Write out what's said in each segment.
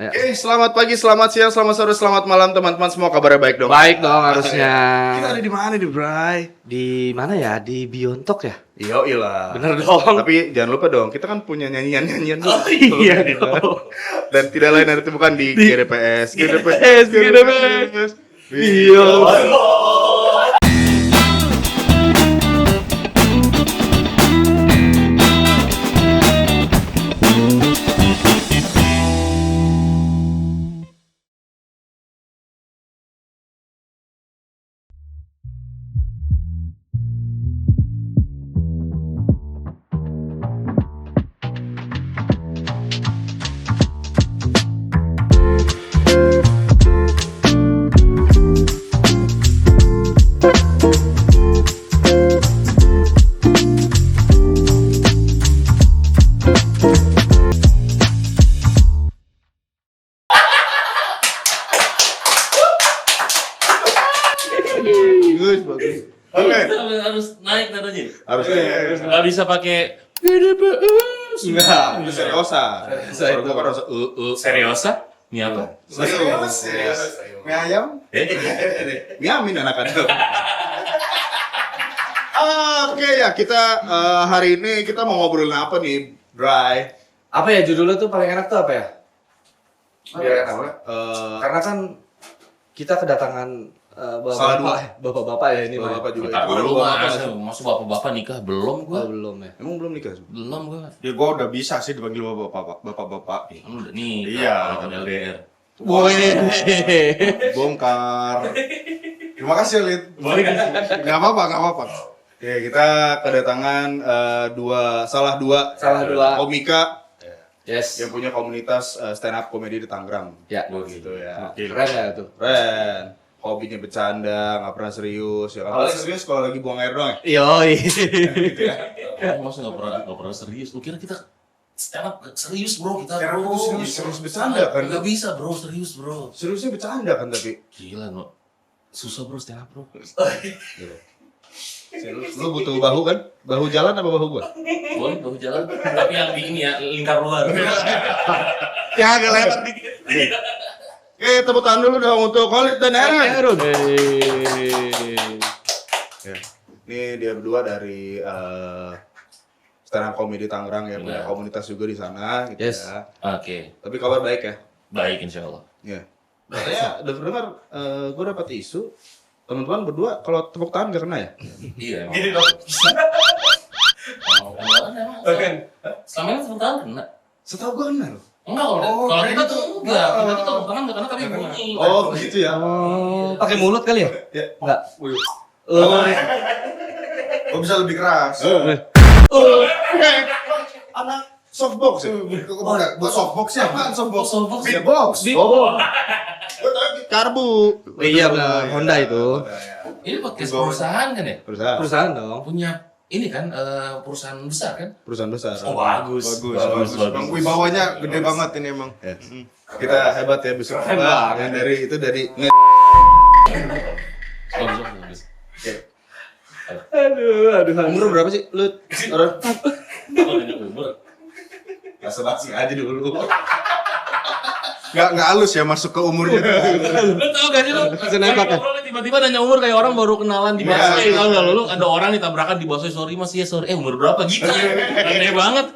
Ya. Oke, selamat pagi, selamat siang, selamat sore, selamat malam teman-teman semua, kabarnya baik dong? Baik dong harusnya. Kita ada di mana nih, Bray? Di mana ya? Di Biontok ya? Iya, iyalah. Bener dong. Tapi jangan lupa dong, kita kan punya nyanyian-nyanyian Oh iya dong. Dan tidak lain dari itu bukan di GDPS. Biontok. Bagus. Oke. Harus naik nadanya. Harusnya. Nggak bisa pakai GDPS. Enggak, itu seriosa. Kalau gua kan harus Seriosa? Ini apa? Serius. Mie ayam? Mie amin anak-anak. Oke ya, kita hari ini kita mau ngobrolin apa nih, Bray? Apa ya judulnya tuh paling enak tuh apa ya? Biar enak banget. Karena kan kita kedatangan Salah dua. bapak-bapak ya ini. Bapak juga. Tak Gua belum apa mas. Masuk bapak-bapak nikah belum Gua gua. belum ya. Emang belum nikah? Belum gua. Ya gua udah bisa sih dipanggil bapak-bapak. Kamu udah nih. Iya. Kalau LDR. Woi. Bongkar. Terima kasih, Lid. Gak apa-apa. Oke, kita kedatangan salah dua Salah dua. komika Yes. yang punya komunitas stand up comedy di Tangerang. Ya. Gitu ya. Keren ya tuh. Keren. Hobinya bercanda, nggak pernah serius ya kan. Kalau serius kalau lagi buang air doang ya. Yoi. Kamu masa nggak pernah serius? Lu kira kita stand up serius bro kita Stand up bro. tuh serius bercanda kan? Nggak bisa bro serius bro. Seriusnya bercanda kan tapi. Gila no. Susah bro stand up bro. Lu butuh bahu kan? Bahu jalan apa bahu gua? Boleh baru jalan. Tapi yang di ini ya lingkar luar. Ya agak lebar dikit. Oke, tepuk tangan dulu dong untuk Khalid dan Aaron. Ya. Ini dia berdua dari stand up comedy Tangerang ya, punya Benar. komunitas juga di sana gitu Yes. ya. Oke. Tapi kabar baik ya. Baik insya Allah. Ya. Katanya dengar gue dapat isu teman-teman berdua kalau tepuk tangan gak kena ya? Iya emang. Gini dong. Sama yang tepuk tangan kena. Setahu gue kena loh. Enggak kalau kita tuh enggak. Kita tuh tepuk tangan enggak kena tapi bunyi. Oh gitu ya. Oh, pakai mulut kali ya? Ya. Enggak. Wih, Oh. gua bisa lebih keras. Anak softbox ya? Buat softbox ya? Apaan softbox? Softbox. Beatbox. Oh. Gue tau karbu. Iya benar, Honda itu. Ini podcast perusahaan kan ya? Perusahaan. Perusahaan dong. Punya ini kan perusahaan besar kan? Perusahaan besar. Bagus. Bagus. Bang wibawanya gede banget ini emang. Ya. Kita hebat ya besok. Keren banget. Yang dari itu dari Bagus. Aduh. umur berapa sih lu? Orang Kalau nanya umur. basa-basi aja dulu. Gak halus ya masuk ke umurnya. Lu tau gak sih lu? Bisa nembak kan? Ngobrol tiba-tiba nanya umur kayak orang baru kenalan di busway. Tau gak lu? Ada orang ditabrakan di busway, sorry mas ya sorry. Umur berapa gitu? Aneh banget.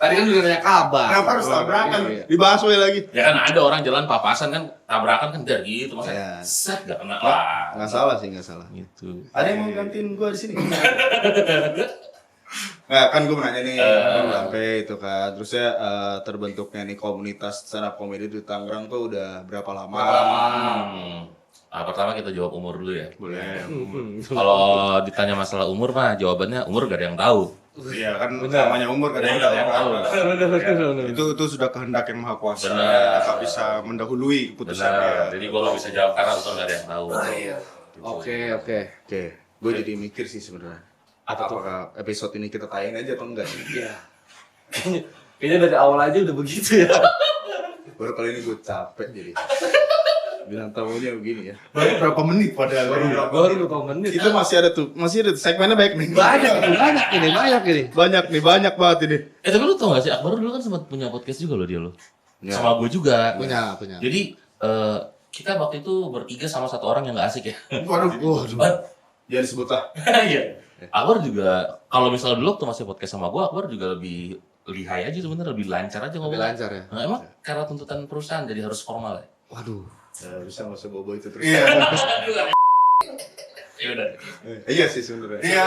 Tadi kan udah nanya kabar. Kenapa harus tabrakan? Iya. Di busway lagi. Ya kan ada orang jalan papasan kan tabrakan kan dar gitu masa Iya. set gak kena lah. Nggak salah sih, nggak salah. Gitu. Ada yang mau gantiin gua di sini? Nggak, kan gue nanya nih, sampai itu kan, terusnya terbentuknya nih komunitas stand up comedy di Tangerang tuh udah berapa lama? Pertama kita jawab umur dulu ya. Boleh. Kalau ditanya masalah umur mah jawabannya umur gak ada yang tahu. Iya kan namanya umur kan Gak ada yang tahu. itu sudah kehendak yang maha kuasa. Benar. Tak bisa mendahului Benar. keputusannya. Jadi gua gak bisa jawab karena umur gak ada yang tahu. Oke. Oke, gue jadi mikir sih sebenarnya. Apakah episode ini kita tayang aja atau enggak? Iya. Kayaknya dari awal aja udah begitu ya. Baru kali ini gue capek jadi. Bilang tamunya begini ya. Baru berapa menit padahal? Baru berapa menit? Itu masih ada tuh segmennya baik nih. Banyak ini. Banyak banget ini. Tapi lu tau gak sih Akbar dulu kan sempat punya podcast juga loh dia lo. Ya. sama gue juga. Punya. Jadi kita waktu itu bertiga sama satu orang yang nggak asik ya. Waduh. Cuman Jangan disebut lah. iya. Akbar juga kalau misalnya dulu waktu masih podcast sama gue, Akbar juga lebih high aja sebenarnya, lebih lancar aja Lebih ngomong. lancar ya. Nah, emang karena tuntutan perusahaan jadi harus formal ya. Waduh. Ya, bisa nggak usah bobo itu terus. Iya. Ya udah. Iya sih sebenarnya. Iya.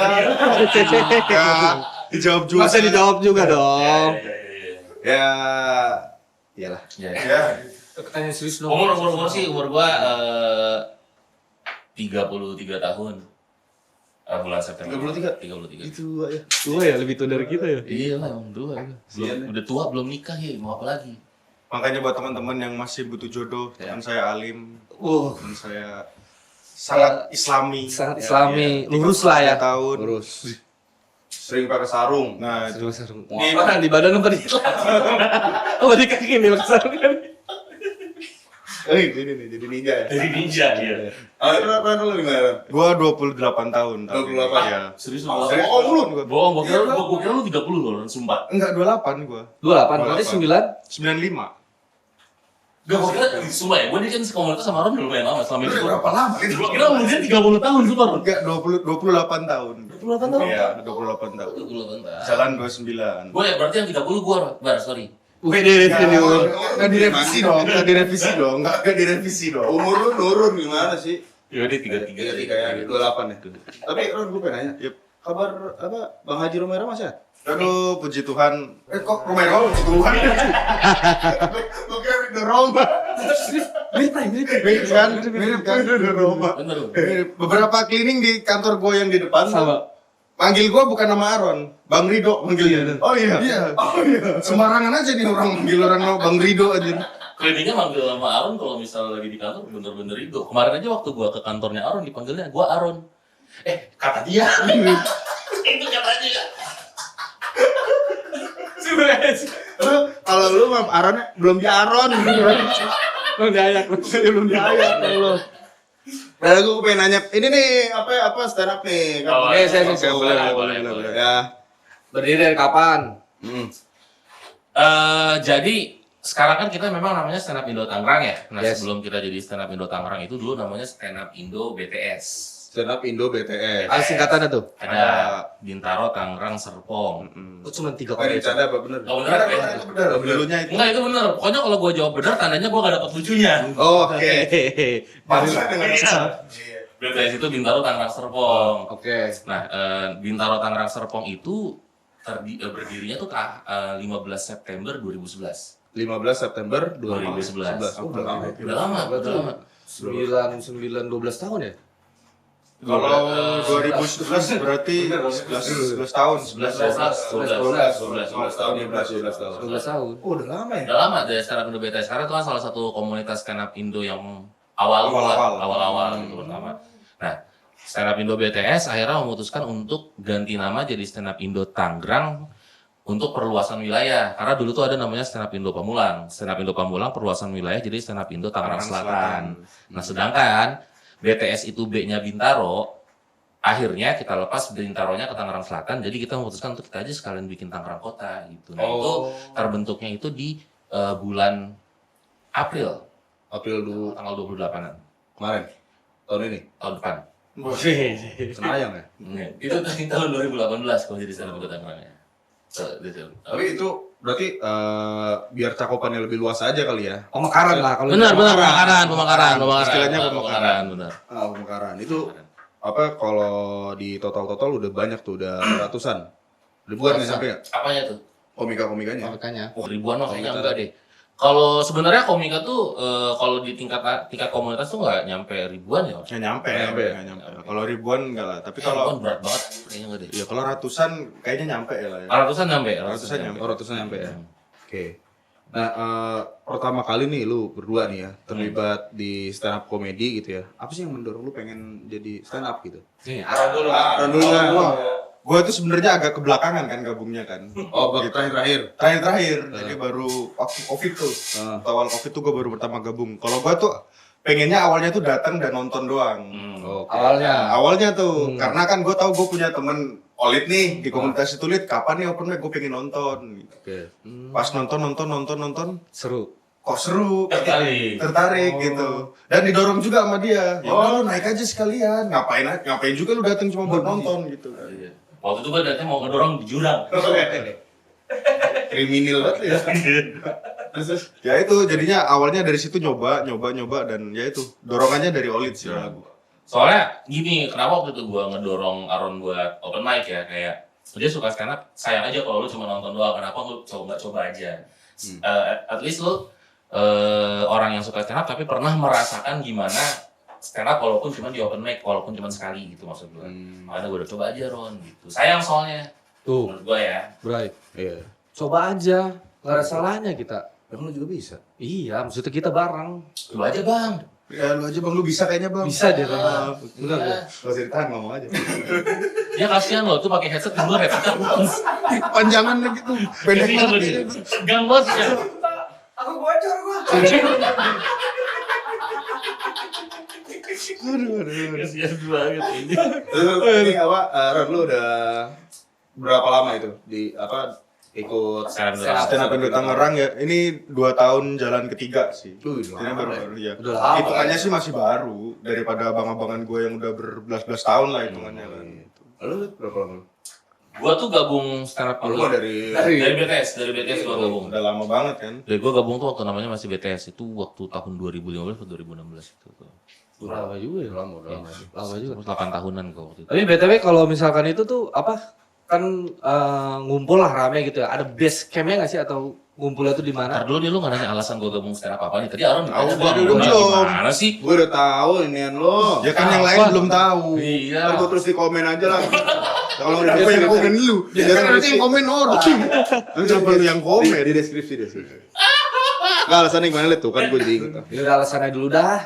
Ya, dijawab juga. Masa dijawab juga dong. Ya, iyalah. Ya. Ya. Pertanyaan serius dong. Umur sih umur gua 33 tahun. Bulan September. 33. Itu ya. Tua ya, lebih tua dari kita ya. Iya lah, emang tua. Udah tua belum nikah ya, mau apa lagi? Makanya buat teman-teman yang masih butuh jodoh, teman saya alim, teman saya sangat islami. Sangat islami, lurus lah ya. 3 tahun. Terus sering pakai sarung. Nah, itu. Apaan di badan apa di Oh, di kaki nih sarung kan. Ini nih jadi ninja ya. Jadi ninja ya. Berapa lu gimana? Gua 28 tahun. 28? Iya. Serius Oh, lu? lu Bohong, gua kira lu 30 loh, sumpah. Enggak 28 gua. 28, berarti 9. 95. Gak, gua kira, sumpah ya, gua ini kan sekomunitas sama Ron lumayan lama selama ini. Berapa lama itu? Gua kira umurnya 30 tahun, sumpah Ron. Enggak 28 tahun. 28 tahun? Iya, 28 tahun. 28 tahun. Jalan 29. Gua ya berarti yang 30 gua, Bar, sorry. Oke, deh. Enggak direvisi dong, enggak direvisi dong, enggak direvisi dong. Umur lu nurun gimana sih? Ya dia 33. 33 ya, 28 ya. Tapi Ron gue pengen nanya, Yep. kabar apa Bang Haji Romero masih ada? Aduh, puji Tuhan. Kok Romero puji Tuhan? Lu kira udah Roma. Mirip kan? Mirip kan? Udah Roma. Bener lu. Beberapa cleaning di kantor gue yang di depan Sama. panggil gue bukan nama Aron, Bang Rido manggilnya. Oh iya. Oh iya. Sembarangan aja nih orang manggil orang Bang Rido aja. Cleaningnya manggil sama Aron kalau misalnya lagi di kantor bener-bener itu. Kemarin aja waktu gua ke kantornya Aron dipanggilnya gua Aron. Kata dia. Itu kata dia. Kalau lu mah Aronnya belum di Aron. Belum diayak. Belum diayak lu. Nah, gue pengen nanya, ini nih apa stand up nih? Oh, Oke, saya boleh. Ya. Berdiri dari kapan? Jadi sekarang kan kita memang namanya Stand Up Indo Tangerang ya. Nah, Yes. sebelum kita jadi Stand Up Indo Tangerang itu dulu namanya Stand Up Indo BTS. Stand up Indo BTS. Singkatannya tuh. Ada Bintaro, Tangerang, Serpong. Oh, cuma 3 Ini bercanda apa bener? Oh, bener ya? Bener, dulunya itu. Enggak, itu bener. Pokoknya kalau gua jawab bener, tandanya gua gak dapet lucunya. Oke. Maksudnya dengan BTS itu Bintaro, Tangerang, Serpong. Oke. Nah, Bintaro, Tangerang, Serpong itu berdirinya tuh 15 September 2011. 15 September 2011. Oh, udah lama. Udah lama. 12 tahun ya? Kalau 2011 berarti 11 tahun. 12 tahun. 12 tahun. 12 tahun. Oh, udah lama ya? Udah lama dari stand up Indo BTS karena itu kan salah satu komunitas stand up Indo yang awal-awal gitu pertama. Nah, stand up Indo BTS akhirnya memutuskan untuk ganti nama jadi stand up Indo Tangerang untuk perluasan wilayah. Karena dulu tuh ada namanya stand up Indo Pamulang. Stand up Indo Pamulang perluasan wilayah jadi stand up Indo Tangerang Selatan. Nah, sedangkan BTS itu B-nya Bintaro, akhirnya kita lepas Bintaronya ke Tangerang Selatan, jadi kita memutuskan untuk kita aja sekalian bikin Tangerang Kota gitu. Nah, itu terbentuknya itu di bulan April April tanggal 28-an kemarin. Tahun ini. tahun depan. Senayang ya? Itu tahun 2018 kalau jadi stand up Indo Tangerang ya. Tapi itu berarti biar cakupannya lebih luas aja kali ya. Pemekaran lah kalau Benar, pemekaran. Istilahnya pemekaran. Benar. Pemekaran. Itu apa kalau di total udah banyak tuh, udah ratusan. Ribuan nggak sampai ya? Apanya tuh? Komika-komikanya. makanya. Oh, ribuan mah kayaknya enggak deh. Kalau sebenarnya komika tuh kalau di tingkat komunitas tuh nggak nyampe ribuan ya. Nggak nyampe. Kalau ribuan enggak lah. Tapi Ribuan kalau berat banget kayaknya enggak deh. ya kalau ratusan kayaknya nyampe ya lah ya. Ratusan nyampe. Oh, ratusan nyampe ya. Oke. Nah, pertama kali nih lu berdua nih ya terlibat di stand up comedy gitu ya. Apa sih yang mendorong lu pengen jadi stand up gitu? Nih, Aron dulu. Aron dulu kan. Gue tuh sebenarnya agak kebelakangan kan gabungnya kan. Oh, terakhir. Terakhir. Jadi baru waktu Covid tuh. Awal Covid tuh gue baru pertama gabung. Kalau gue tuh pengennya awalnya tuh datang dan nonton doang. Oke. Awalnya tuh karena kan gue tahu gue punya temen Olit nih di komunitas itu Lit, kapan nih open mic gue pengen nonton. Oke. Pas nonton Seru. kok seru, Tertarik. gitu. Dan didorong juga sama dia. Ya udah lu naik aja sekalian. Ngapain juga lu datang cuma buat nonton gitu kan. Iya. Waktu itu gue datang mau ngedorong di jurang. Kriminal banget ya. Ya itu jadinya awalnya dari situ nyoba dan ya itu dorongannya dari Olid sih lagu. Soalnya gini, kenapa waktu itu gue ngedorong Aron buat open mic ya, kayak dia suka stand up, sayang aja kalau lu cuma nonton doang, kenapa lu nggak coba aja. At least lu orang yang suka stand up tapi pernah merasakan gimana stand up walaupun cuma di open mic, walaupun cuma sekali gitu maksud gue. Makanya gue udah coba aja Ron gitu. Sayang soalnya. Tuh, Menurut gue ya. Bray. Iya. Coba aja, nggak ada salahnya kita. Ya kan lu juga bisa. Iya, maksudnya kita bareng. Coba aja bang. Ya lu aja bang, lu bisa kayaknya bang. Bisa deh, Bang. Enggak Enggak. Gak usah ditahan, ngomong aja. Ya kasihan loh, tuh pakai headset dulu headset. Panjangan gitu, pendek banget. Gang bos ya. Aku bocor gua. Aduh. Kasihan banget ini. Ini apa? Ron, lu udah berapa lama itu di ikut Stand Stand up Indo Tangerang ya, ini 2 tahun jalan ketiga sih. Ini baru ya. Udah lama. Hitungannya sih masih baru daripada abang-abangan gue yang udah berbelas-belas tahun lah hitungannya kan. Lu berapa lama? Gua tuh gabung stand up Lu dulu. dari Dari BTS gua gabung. Udah lama banget kan. Dari gua gabung tuh waktu namanya masih BTS, itu waktu tahun 2015 atau 2016 itu. Lama juga ya. Lama juga. 8 tahunan gua waktu itu. Tapi BTW kalau misalkan itu tuh apa? Kan ngumpul lah rame gitu ya. Ada base campnya nggak sih atau ngumpulnya tuh di mana? Ntar dulu nih lu nggak nanya alasan gua gabung stand up apa nih. Tadi Aaron Tahu, ditanya gua bang, dulu gua belum. gimana sih? gue udah tahu inian lo. Ya kan yang lain belum tahu. Iya. Ntar gue terus di komen aja lah. Kalau udah Apa yang komen lu? Jangan nanti yang komen orang. Nanti siapa lu yang komen? di deskripsi. Nggak alasannya gimana liat tuh kan gue jadi inget. Ya udah alasannya dulu dah.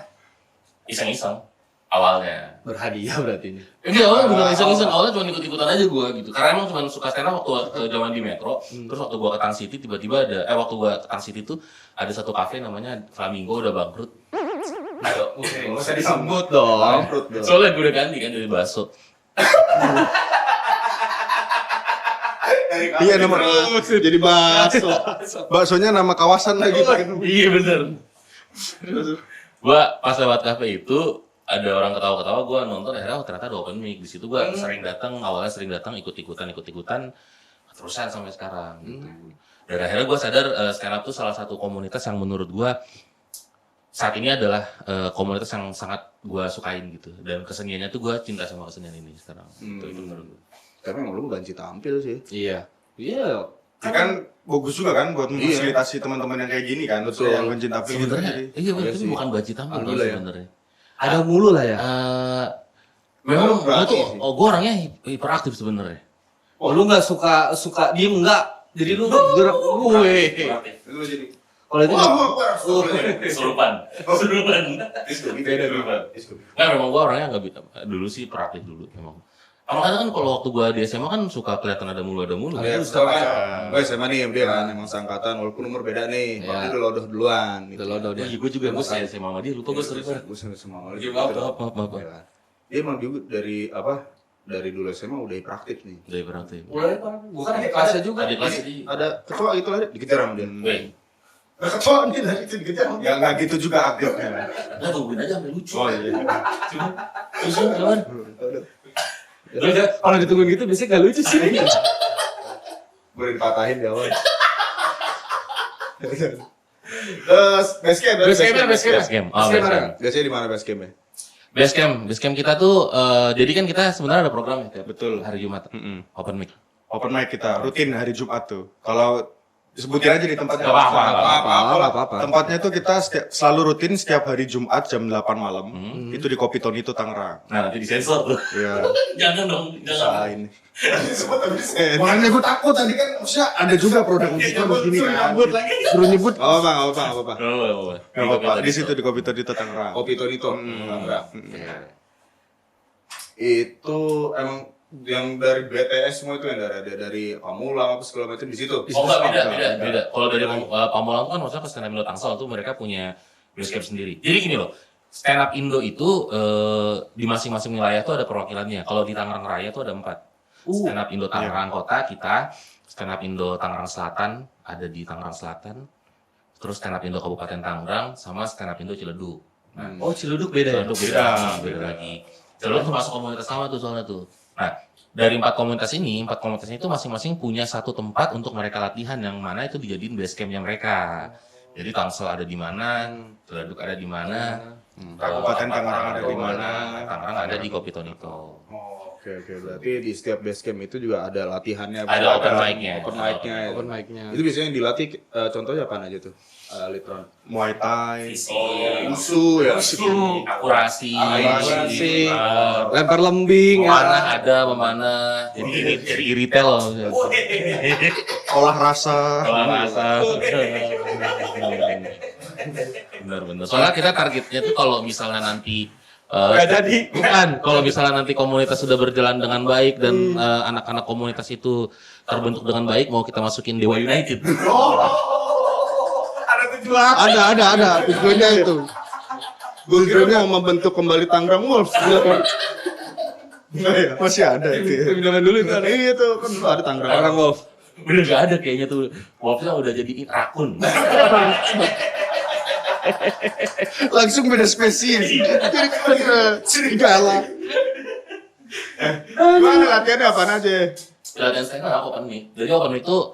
Iseng-iseng awalnya. Berhadiah berarti ini. Enggak, awalnya bukan iseng-iseng, awalnya cuma ikut-ikutan aja gue gitu. Karena emang cuma suka stand up waktu zaman di Metro. Terus waktu gue ke Tang City tiba-tiba waktu gue ke Tang City tuh ada satu kafe namanya Flamingo udah bangkrut. Nggak usah disebut dong. Bangkrut dong. Soalnya gue udah ganti kan jadi bakso. Iya nama jadi bakso. Baksonya nama kawasan lagi. Iya bener. Gue pas lewat kafe itu ada orang ketawa-ketawa, gue nonton akhirnya ternyata ada open mic. Di situ gue awalnya sering datang ikut-ikutan terusan sampai sekarang gitu. Dan akhirnya gue sadar stand up tuh salah satu komunitas yang menurut gue saat ini adalah komunitas yang sangat gue sukain gitu. Dan keseniannya tuh gue cinta sama kesenian ini sekarang. Itu menurut gue. Tapi emang lu banci tampil sih. Iya. Iya. Ya kan bagus juga kan buat memfasilitasi teman-teman yang kayak gini kan. Betul. Yang mencinta film gitu. Sebenarnya Jadi iya bener, tapi bukan baji tampil Alhamdulillah ya. sebenarnya. Ada mulu lah ya. Memang gue berarti tuh, sih. gue orangnya hiperaktif sebenarnya. Oh, lu nggak suka diem nggak? Jadi lu gerak. Wih. Lu jadi Kalau itu Kesurupan. Beda kesurupan. Nggak, memang gue orangnya nggak dulu sih hiperaktif dulu memang. Makanya kan kalau waktu gue di SMA kan suka kelihatan ada mulu. ya, gue SMA nih dia kan emang seangkatan walaupun umur beda nih. Iya. Tapi udah lodoh duluan gitu. Udah lodoh Oh iya, gue juga gue saya SMA sama dia, lupa gue sorry. Gue sama Iya, maaf. Ya kan. Dia emang juga dari dulu SMA udah praktik nih. Udah hiperaktif. Bukan ada kelasnya juga. Ada kelas di. Ada ketua gitu lah dikejar sama dia. Weh, ketua nih dari itu dikejar. Ya nggak gitu juga aktifnya. udah tungguin aja sampai lucu. Oh iya. Lucu kawan. Kalau ditungguin gitu biasanya nggak lucu sih. Boleh dipatahin di awal. Terus basecamp. Base camp. Oh, base camp. Biasanya di mana base campnya? Base camp kita tuh, jadi kan kita sebenarnya ada program ya tiap Betul. hari Jumat, open mic. Open mic kita rutin hari Jumat tuh. Kalau sebutin aja di tempatnya. Gak apa-apa. apa-apa. Tempatnya tuh kita selalu rutin setiap hari Jumat jam 8 malam. Itu di Kopi Tony itu Tangerang. Nah nanti disensor tuh. Iya. Jangan dong, jangan. ini. Makanya gue takut tadi kan maksudnya ada juga produk kita begini kan. Suruh nyebut. Oh, apa apa. Gak apa-apa. Di situ di Kopi Tony itu Tangerang. Kopi Tonito. Itu emang yang dari BTS semua itu yang dari Pamulang apa segala macam di situ. Oh enggak, beda. Kalau dari Pamulang tuh kan maksudnya ke stand up Indo Tangsel tuh mereka punya base camp sendiri. Jadi gini loh, stand up Indo itu di masing-masing wilayah tuh ada perwakilannya. Kalau di Tangerang Raya tuh ada 4. Stand up Indo Tangerang Kota kita, stand up Indo Tangerang Selatan ada di Tangerang Selatan, terus stand up Indo Kabupaten Tangerang, sama stand up Indo Ciledug. Nah, Oh, Ciledug beda ya? Ciledug beda lagi. Ciledug termasuk komunitas sama tuh soalnya tuh. Nah, dari 4 komunitas ini itu masing-masing punya satu tempat untuk mereka latihan yang mana itu dijadiin base campnya mereka. Jadi Tangsel ada di mana, Ciledug ada di mana, Kabupaten Tangerang ada di mana, Tangerang ada di Kopi Tonito. Oke, berarti di setiap base camp itu juga ada latihannya. Ada open mic-nya. Open mic-nya. Open mic-nya. Itu biasanya yang dilatih, contohnya apa aja tuh? Litron. Muay Thai, Fisik, Usu ya. akurasi, Lempar lembing ya. mana ada, mana. Jadi iritel. olah rasa. Kalau rasa. Benar. Soalnya kita targetnya tuh kalau misalnya nanti bukan, kalau misalnya nanti komunitas sudah berjalan dengan baik dan anak-anak komunitas itu terbentuk dengan baik, mau kita masukin Dewa United. Ada tujuannya itu. Tujuannya mau membentuk kembali Tangerang Wolves. Masih ada itu ya. Zaman dulu itu ada. Iya tuh kan ada Tangerang. Tangerang Wolf. Udah gak ada kayaknya tuh. Wolves-nya udah jadi akun. Langsung beda spesies. Serigala. Gimana latihannya apaan aja? Latihan stand up open mic. Jadi open mic itu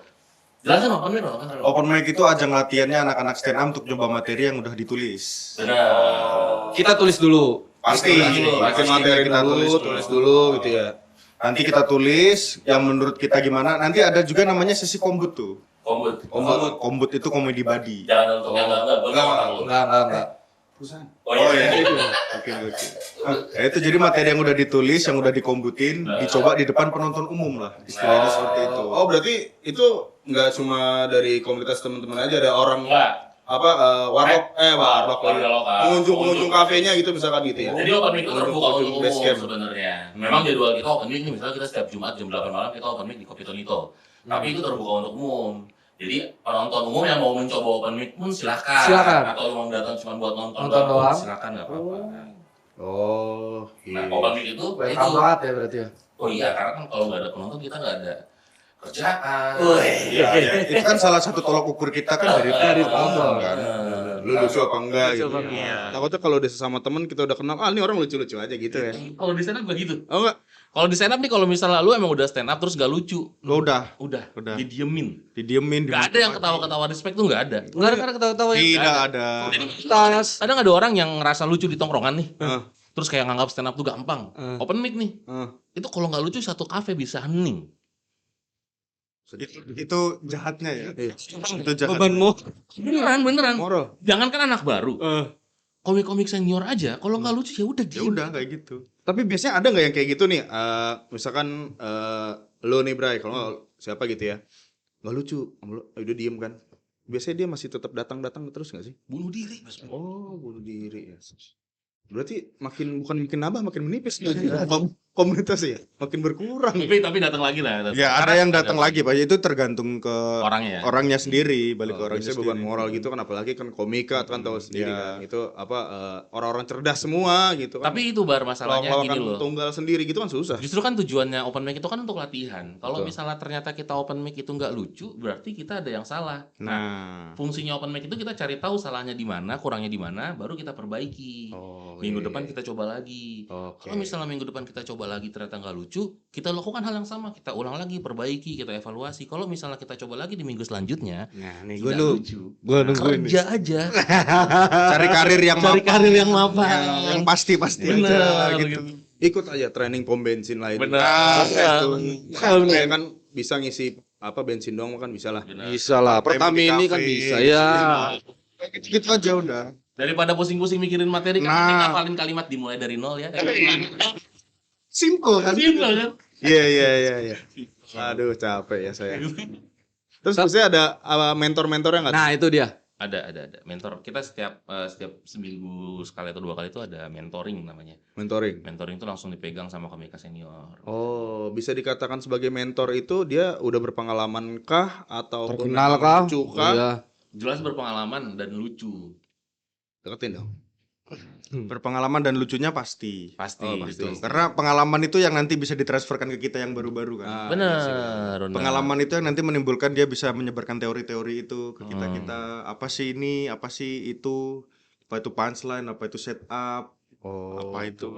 jelasin open mic dong kan. Open mic itu ajang latihannya anak-anak stand up untuk coba materi yang udah ditulis. Benar. Kita tulis dulu. Pasti, Bikin materi kita tulis dulu gitu ya. Nanti kita tulis yang menurut kita gimana. Nanti ada juga namanya sesi kombut tuh. Kombut itu komedi body. Jangan untuk yang Enggak. Oh iya. Oke. Nah, itu jadi materi yang udah ditulis, yang udah dikombutin, dicoba di depan penonton umum lah. Istilahnya seperti itu. Oh berarti itu nggak cuma dari komunitas teman-teman aja, ada orang Enggak. warlock Warga lokal. pengunjung kafenya gitu misalkan gitu ya. Jadi open mic itu terbuka untuk Base umum camp. sebenarnya. Memang jadwal kita open mic nih, misalnya kita setiap Jumat jam 8 malam kita open mic di Kopi Tonito. Tapi itu terbuka untuk umum. Jadi penonton umum yang mau mencoba open mic pun silakan. Atau mau datang cuma buat nonton doang. silakan nggak apa-apa. Oh, Nah, open mic itu Welcome banget ya berarti ya. Oh iya, karena kan kalau nggak ada penonton kita nggak ada kerjaan. Iya. Itu kan salah satu tolok ukur kita kan dari penonton kan. lu lucu apa enggak Lucu gitu. apa enggak. Takutnya kalau udah sesama temen kita udah kenal, ini orang lucu-lucu aja gitu ya. Kalau di stand up nggak gitu. Oh enggak? Kalau di stand up nih, kalau misalnya lu emang udah stand up terus gak lucu, Udah. udah. Didiemin. Gak ada yang ketawa-ketawa respect tuh nggak ada. Enggak ada kan ketawa-tawa ya. Tidak ada. Tas. Kadang ada orang yang ngerasa lucu di tongkrongan nih, terus kayak nganggap stand up tuh gampang. Open mic nih, itu kalau nggak lucu satu kafe bisa hening. Itu jahatnya ya. Itu jahat. Bebanmu. Beneran. Moral. Jangan kan anak baru. Komik-komik senior aja, kalau nggak lucu ya udah Ya gitu. udah kayak gitu. Tapi biasanya ada nggak yang kayak gitu nih? Misalkan lo nih Bray, kalau nggak siapa gitu ya, nggak lucu, udah diem kan? Biasanya dia masih tetap datang terus nggak sih? Bunuh diri. Oh, bunuh diri ya. Berarti bukan makin nambah, makin menipis komunitas ya, makin berkurang. Tapi datang lagi lah. Ya ada yang datang lagi Pak, itu tergantung ke Orangnya. orangnya sendiri, balik ke orangnya Biasanya sendiri. beban moral gitu kan, apalagi kan komika kan tahu sendiri Iya. kan, itu orang-orang cerdas semua gitu kan. Tapi itu bar masalahnya gini Lawakan loh. tunggal sendiri gitu kan susah. Justru kan tujuannya open mic itu kan untuk latihan. Kalau Betul. misalnya ternyata kita open mic itu nggak lucu, berarti kita ada yang salah. Nah, Fungsinya open mic itu kita cari tahu salahnya di mana, kurangnya di mana, baru kita perbaiki. Minggu depan kita coba lagi. Oke. Kalau misalnya minggu depan kita coba lagi ternyata nggak lucu, kita lakukan hal yang sama, kita ulang lagi, perbaiki, kita evaluasi. Kalau misalnya kita coba lagi di minggu selanjutnya, Nah, nih tidak lucu, gue nungguin nih. kerja aja, cari karir yang cari mapan, karir yang mapan. yang pasti Bener, aja gitu. Ikut aja training pom bensin lain. Benar. Kayak kan bisa ngisi bensin doang kan bisa lah. Benar. Bisa lah. Pertamina ini kan bisa ya. Gitu aja udah. Daripada pusing-pusing mikirin materi kan, Nah. mending ngapalin kalimat dimulai dari nol ya. Simple kan? Simple kan? Iya. Aduh capek ya saya. Terus maksudnya ada mentor-mentornya nggak? Nah, itu dia. Ada mentor. Kita setiap seminggu sekali atau 2 kali itu ada mentoring namanya. Mentoring. Mentoring itu langsung dipegang sama komika senior. Oh, bisa dikatakan sebagai mentor itu dia udah berpengalaman kah atau Terkenal kah? lucu kah? Iya. Jelas berpengalaman dan lucu. Deketin dong. Berpengalaman dan lucunya pasti. Pasti. Gitu. Karena pengalaman itu yang nanti bisa ditransferkan ke kita yang baru-baru kan. Bener. Pengalaman itu yang nanti menimbulkan dia bisa menyebarkan teori-teori itu ke kita-kita. Apa sih ini, apa sih itu, apa itu punchline, apa itu setup, apa itu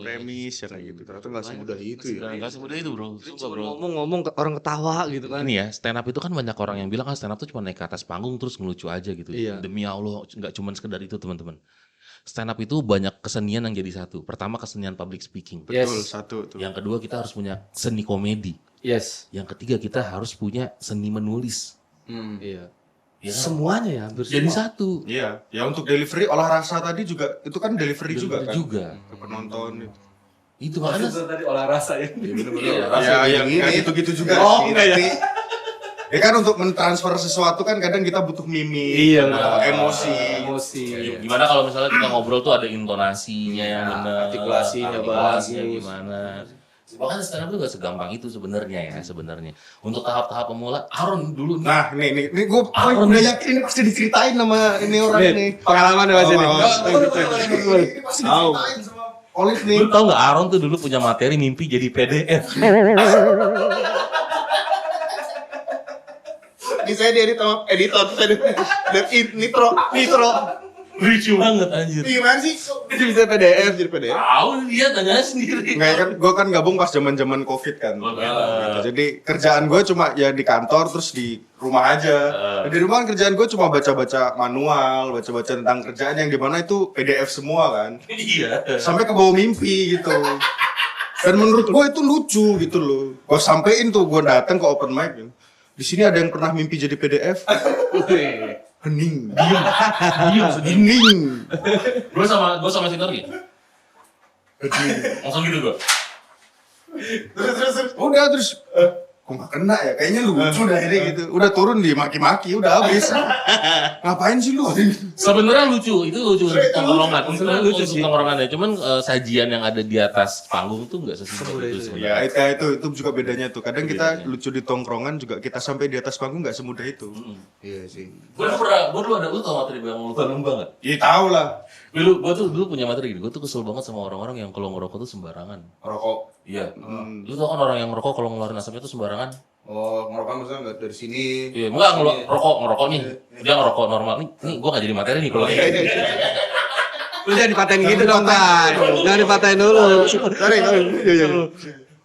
premis, ya kayak gitu. Ternyata nggak semudah itu ya. Gak semudah itu bro. Sumpah bro. Ngomong orang ketawa gitu kan. Ini ya stand up itu kan banyak orang yang bilang kan stand up itu cuma naik ke atas panggung terus ngelucu aja gitu. Iya. Demi Allah nggak cuma sekedar itu teman-teman. Stand up itu banyak kesenian yang jadi satu. Pertama kesenian public speaking. Yes. Betul, satu tuh. Yang kedua kita harus punya seni komedi. Yes. Yang ketiga kita harus punya seni menulis. Iya. Ya, Semuanya ya hampir jadi semua. satu. Iya, ya untuk delivery olah rasa tadi juga itu kan delivery juga kan. Juga. Ke penonton itu. Itu makanya Tadi olah rasa ya. Iya bener-bener. Iya, Ya, yang gitu-gitu juga Oh, sih. enggak ya? Tapi, ya kan untuk mentransfer sesuatu kan kadang kita butuh mimik, Iya, emosi. gimana kalau misalnya kita ngobrol tuh ada intonasinya yang benar, artikulasinya artikulasinya bagus. gimana. Makanya stand up tuh gak segampang itu sebenarnya ya sebenarnya. Untuk tahap-tahap pemula, Aaron dulu nih. Nah, nih gue udah yakin ini pasti diceritain sama ini orang nih. Pengalaman ya Mas ini. Ini pasti diceritain sama Olive nih. Lu tau gak Aaron tuh dulu punya materi mimpi jadi PDF. Ini saya diedit sama editor, saya dan nitro. Lucu banget anjir. Gimana sih? Itu bisa PDF jadi PDF. Tahu dia tanya sendiri. Enggak kan, gue kan gabung pas zaman Covid kan. Gitu. Jadi kerjaan gue cuma ya di kantor terus di rumah aja. Di rumah kan kerjaan gue cuma baca-baca manual, baca-baca tentang kerjaan yang dimana itu PDF semua kan. Iya. Sampai ke bawah mimpi gitu. Dan menurut gue itu lucu gitu loh. Gue sampein tuh, gue datang ke open mic. Di sini ada yang pernah mimpi jadi PDF. Hening, diam, hening. Gue sama Sintor gitu. Langsung gitu gue. Terus. Udah terus. Kok nggak kena ya? Kayaknya lucu dah ini gitu. Udah turun di maki-maki, udah habis. Ngapain sih lu? Sebenarnya lucu, itu lucu untuk tongkrongan. Lucu sih tongkrongannya. Cuman sajian yang ada di atas panggung tuh nggak sesimpel itu Ya sebenarnya. itu juga bedanya tuh. Kadang kita lucu di tongkrongan juga kita sampai di atas panggung nggak semudah itu. Iya sih. Gue dulu ada, lu tau materi yang lumba-lumba nggak? Ya tahu lah. Gue tuh dulu punya materi gini. Gue tuh kesel banget sama orang-orang yang kalau ngerokok tuh sembarangan. Rokok. Iya. Lu tau kan orang yang ngerokok kalau ngeluarin asapnya tuh sembarangan. Oh, ngerokok maksudnya nggak dari sini. Iya, enggak ngerokok nih. Dia ngerokok normal. Nih gue nggak jadi materi nih kalau kayak gitu. Lu jangan dipaten gitu dong, Tan. Jangan dipaten dulu. Sorry.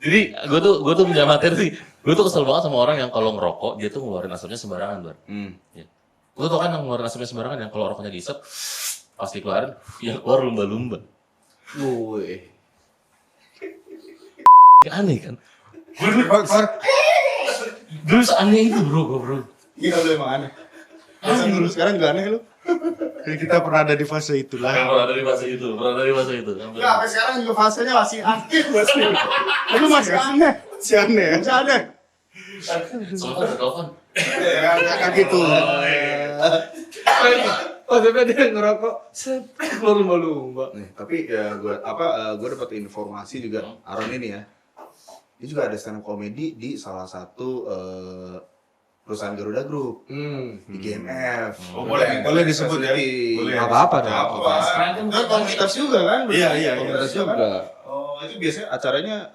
Jadi gue tuh punya materi. Gue tuh kesel banget sama orang yang kalau ngerokok dia tuh ngeluarin asapnya sembarangan, Bar. Ya. Lu tau kan yang ngeluarin asapnya sembarangan yang kalau rokoknya diisep pasti keluarin, yang keluar lumba-lumba. Woi. Aneh kan? Dulu aneh itu bro. Iya lu emang aneh. Sekarang juga aneh lu. Kita pernah ada di fase itulah. Pernah dari fase itu. Enggak, sampai sekarang juga fasenya masih aktif masih. Lu masih aneh. Masih aneh. Soalnya ada telepon. Kayak gitu. Maksudnya dia ngerokok, keluar lumba-lumba. Nih, tapi ya gue dapat informasi juga Aaron ini ya. Dia juga ada stand up comedy di salah satu perusahaan Garuda Group di GMF. Oh, boleh disebut ya? Boleh. Apa-apa dong. Kan komunitas juga kan? Iya. Komunitas juga. Oh, itu biasanya acaranya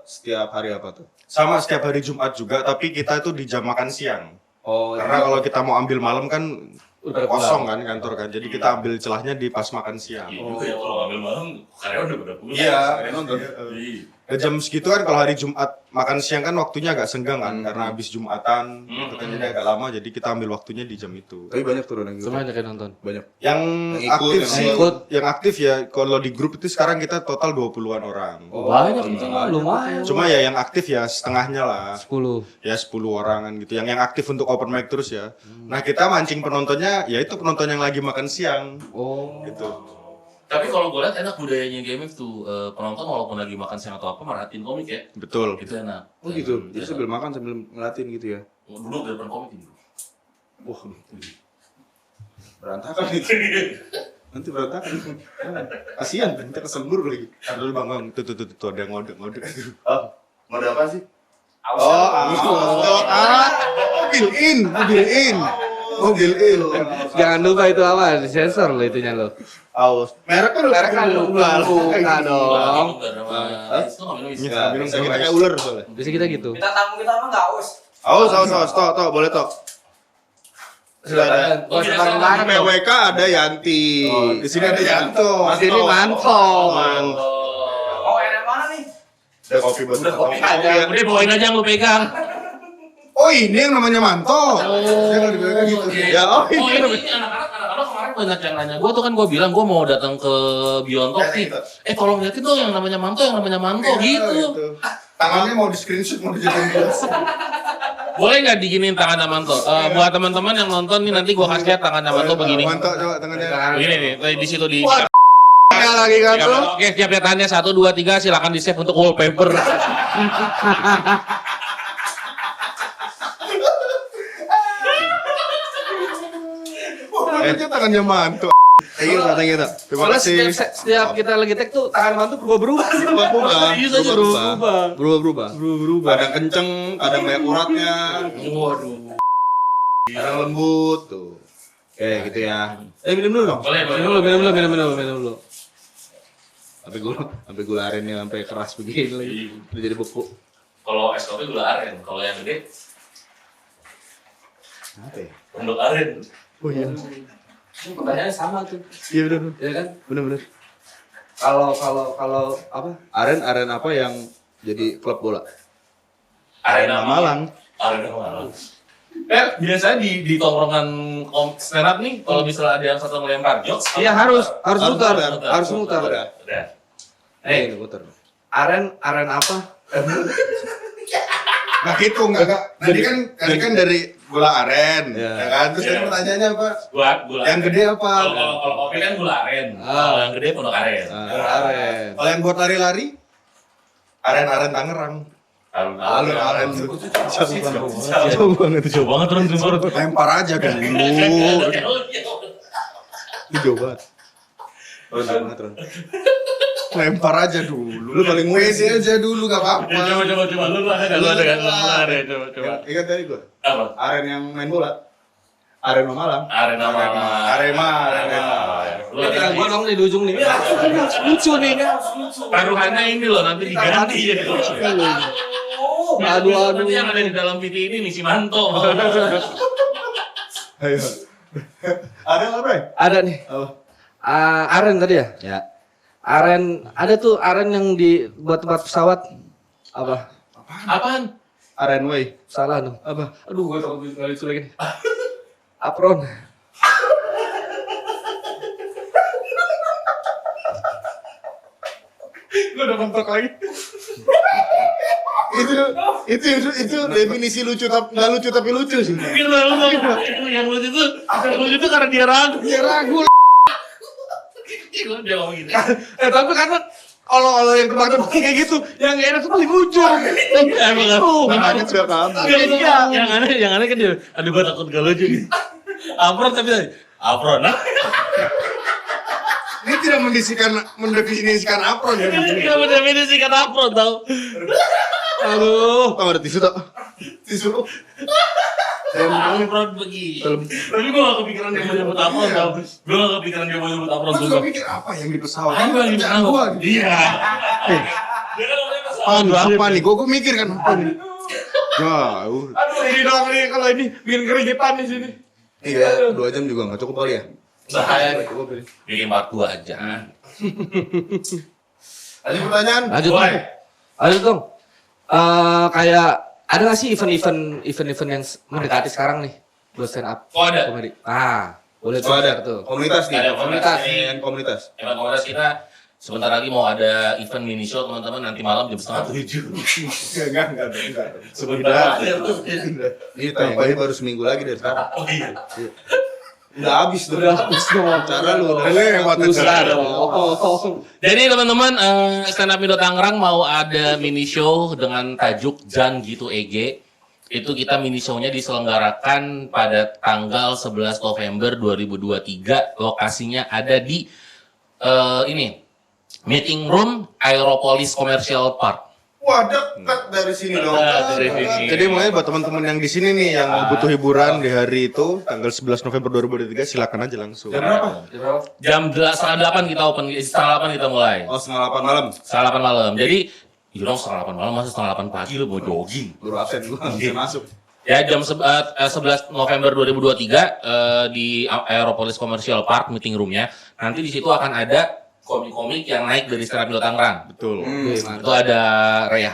setiap hari apa tuh? Sama setiap hari Jumat juga, tapi kita itu di jam makan siang. Oh, Karena kalau kita mau ambil malam kan Udah kosong kan kantor kan, jadi kita ambil celahnya di pas makan siang. Juga ya kalau ngambil malam karyawan udah pada pulang. Iya. nonton. Dan jam segitu kan kalau hari Jumat makan siang kan waktunya agak senggang kan, karena habis Jumatan gitu kan, jadi agak lama, jadi kita ambil waktunya di jam itu. Tapi banyak turun yang gitu. Semuanya kayak nonton. Banyak. Yang ikut, aktif yang sih, ikut. yang aktif ya kalau di grup itu sekarang kita total 20-an orang. Banyak itu lumayan. Cuma ya yang aktif ya setengahnya lah. 10. Ya 10 orangan gitu. Yang aktif untuk open mic terus ya. Nah, kita mancing penontonnya ya itu penonton yang lagi makan siang. Oh. Gitu. Tapi kalau gue lihat enak budayanya GMF tuh, penonton walaupun lagi makan siang atau apa merhatiin komik ya. Betul. Itu enak. Oh gitu. Jadi sambil makan sambil ngeliatin gitu ya. Duduk di depan komik ini. Wah. Berantakan itu. Nanti berantakan. Kasihan, nanti kesembur lagi. Aduh Bang, tuh ada yang ngode. Oh, mode apa sih? Built in. Mobil il. Jangan lupa itu apa? Disensor lo itunya lo. Aus. Merek kan Merek kan lupa dong. Itu nggak minum isi. Enggak, bisa kita kayak ular soalnya. Bisa kita gitu. Kita tamu kita mah nggak aus. Aus, tok, boleh tok. Sudah ada. Oh, sekarang Di PWK ada Yanti. Di sini ada Yanto. Di sini mantap. Mau enak mana nih? Ada kopi buat kita. Udah bawain aja yang lu pegang. Oh, ini yang namanya Manto. Jangan dibilang gitu. Ya, Oh ini anak-anak kemarin banyak yang nanya gue tuh kan gue bilang gue mau datang ke Biontok nih. Tolong liatin dong yang namanya Manto gitu. Tangannya mau di screenshot, mau dijadiin gelas. Boleh nggak diginiin tangan Manto? Buat teman-teman yang nonton nih nanti gue kasih lihat tangan Manto begini. Manto coba tangannya. Begini nih, di situ di. Lagi kan tuh. Oke, siap ya tangannya 1, 2, 3 silakan di save untuk wallpaper. Tangannya Manto. Thank you, terima Soalnya kasih. setiap kita lagi tag tuh tangan mantu berubah. Berubah. Kadang kenceng, kadang banyak uratnya. Waduh. Kadang lembut tuh. Oke, gitu ya. Minum dulu dong. Boleh. Minum dulu. Sampai gula arennya sampai keras begini lagi. Udah jadi beku. Kalau es kopi gula aren, kalau yang gede Apa ya? untuk aren. Oh iya. Pertanyaannya sama tuh. Iya benar. Ya kan? Benar. Kalau apa? Aren apa yang jadi klub bola? Arena Malang. Arena Malang. Biasanya di tongkrongan stand up nih, kalau misalnya ada yang satu ngelempar jokes, Iya harus muter. Udah. Ini muter. Aren apa? Nah gitu enggak. Tadi kan dari gula aren, Ya. ya kan? Terus Iya. tadi pertanyaannya apa? Gula. Yang gede apa? Kalau kopi kan gula aren. Kalau yang gede pondok aren. Aren. Kalau yang buat lari-lari? Aren Tangerang. Aren. Jauh banget. Jauh banget turun. Lempar aja kan. Itu jauh banget. Lempar aja dulu. Lu paling pede aja dulu gak apa-apa. Coba. Lu ada kan? Coba. Ingat tadi gua. Apa? Aren yang main bola. Arema Malang. Arena Malang. Arema. Lu Tinggal gua dong di ujung nih. Lucu nih. taruhannya ini loh nanti diganti jadi. Aduh. Nanti yang ada di dalam PT ini nih si Manto. Ayo. Ada apa? Ada nih. Apa? Aren tadi ya? Ya. Aren ada tuh aren yang buat tempat pesawat. Apa? Apaan? Arenway. Salah dong. Apa? Aduh, gua takut nggak lucu lagi nih. Apron. Gua udah mentok lagi. itu definisi lucu tapi nggak lucu tapi lucu sih. Yang lucu itu karena dia ragu. Ya ragu. Dia ngomong gini. Tapi karena kalau yang tebak-tebak kayak gitu, yang enak tuh paling ujung. Makanya sudah kamu. Yang aneh kan dia, aduh gua takut gak lucu nih. Apron tapi Apron. Ini tidak mendefinisikan apron ya. Dia mendefinisikan Apron tau. Aduh. Oh, ada tisu tak? Tisu. Apron begini. Tapi gua gak kepikiran dia mau nyebut Apron tau. Gua gak kepikiran dia mau nyebut Apron Lu juga mikir apa yang di pesawat? Kan gua yang di Kerjaan gua. Iya. Dia kan namanya pesawat. Apa nih? Gua mikir kan apa nih? Jauh. Aduh, ini dong nih kalau ini bikin keringetan di sini. Iya, 2 jam juga nggak cukup kali ya? Bahaya. Bikin part 2 aja. Ada pertanyaan? Lanjut dong. Kayak ada nggak sih event yang mendekati sekarang nih buat stand up Oh ada. komedi? Boleh Oh, ada tuh. komunitas nih. Ada komunitas. Komunitas. Emang komunitas kita sebentar lagi mau ada event mini show teman-teman nanti malam jam 6:30. Enggak. Sebentar. Ini tayangnya baru seminggu lagi dari sekarang. Oh iya. Udah habis dong. Cara lu udah lewat Susah aja. dong. Jadi teman-teman stand up Indo Tangerang mau ada mini show dengan tajuk Jan Gitu EG. Itu kita mini show-nya diselenggarakan pada tanggal 11 November 2023. Lokasinya ada di ini Meeting Room Aeropolis Commercial Park. Wah, dekat dari sini dong. Dari sini. Jadi mulai buat teman-teman yang di sini nih yang mau butuh hiburan di hari itu tanggal 11 November 2023 silakan aja langsung. Jam berapa? Jam 8 kita open, setengah 8 kita mulai. Oh, setengah 8 malam. Setengah 8 malam. Jadi, setengah 8 malam, masa setengah 8 pagi lu mau jogging? Baru absen gua nggak bisa masuk. Ya, jam 11 November 2023 di Aeropolis Commercial Park meeting room-nya. Nanti di situ akan ada komik-komik yang naik dari stand up Indo Tangerang. Betul. Itu ada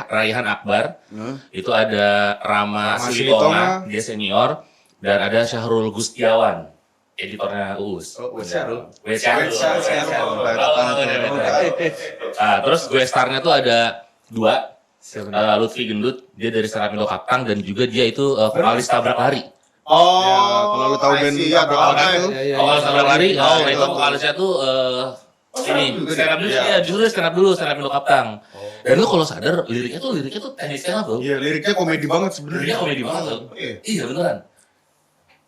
Raihan Akbar, itu ada Rama Silitonga, dia senior, dan ada Syahrul Gustiawan, editornya Uus. Oh, Syahrul. Syahrul. Terus gue starnya tuh ada 2. Lutfi Gendut, dia dari stand up Indo Kaptang, dan juga dia itu vokalis Tabrak Lari. Oh, Ya, kalau lu tahu band Tabrak Lari tuh. Vokalis Tabrak Lari, itu vokalisnya tuh ini stand up dulu, ya justru stand up dulu, stand up Indo Kaptang. Dan lu kalau sadar liriknya tuh teknis stand up loh. Iya, liriknya komedi banget sebenarnya. Liriknya komedi banget loh. Iya. Iya beneran.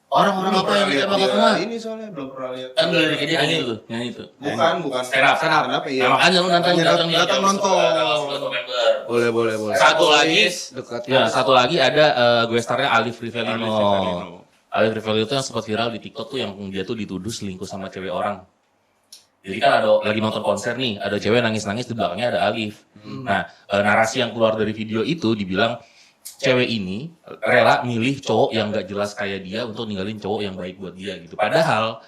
Orang-orang apa yang ditembak semua? Ini soalnya belum pernah lihat. Kan liriknya dia nyanyi tuh. Bukan. Stand up. Iya. Nah, makanya lu datang Datang jam nonton. 11 November. Boleh. Satu lagi ada gue starnya Alif Rivelino. Alif Rivelino itu yang sempat viral di TikTok tuh yang dia tuh dituduh selingkuh sama cewek orang. Jadi kan ada lagi nonton konser nih, ada cewek nangis-nangis di belakangnya ada Alif. Nah, narasi yang keluar dari video itu dibilang cewek ini rela milih cowok yang gak jelas kayak dia untuk ninggalin cowok yang baik buat dia gitu. Padahal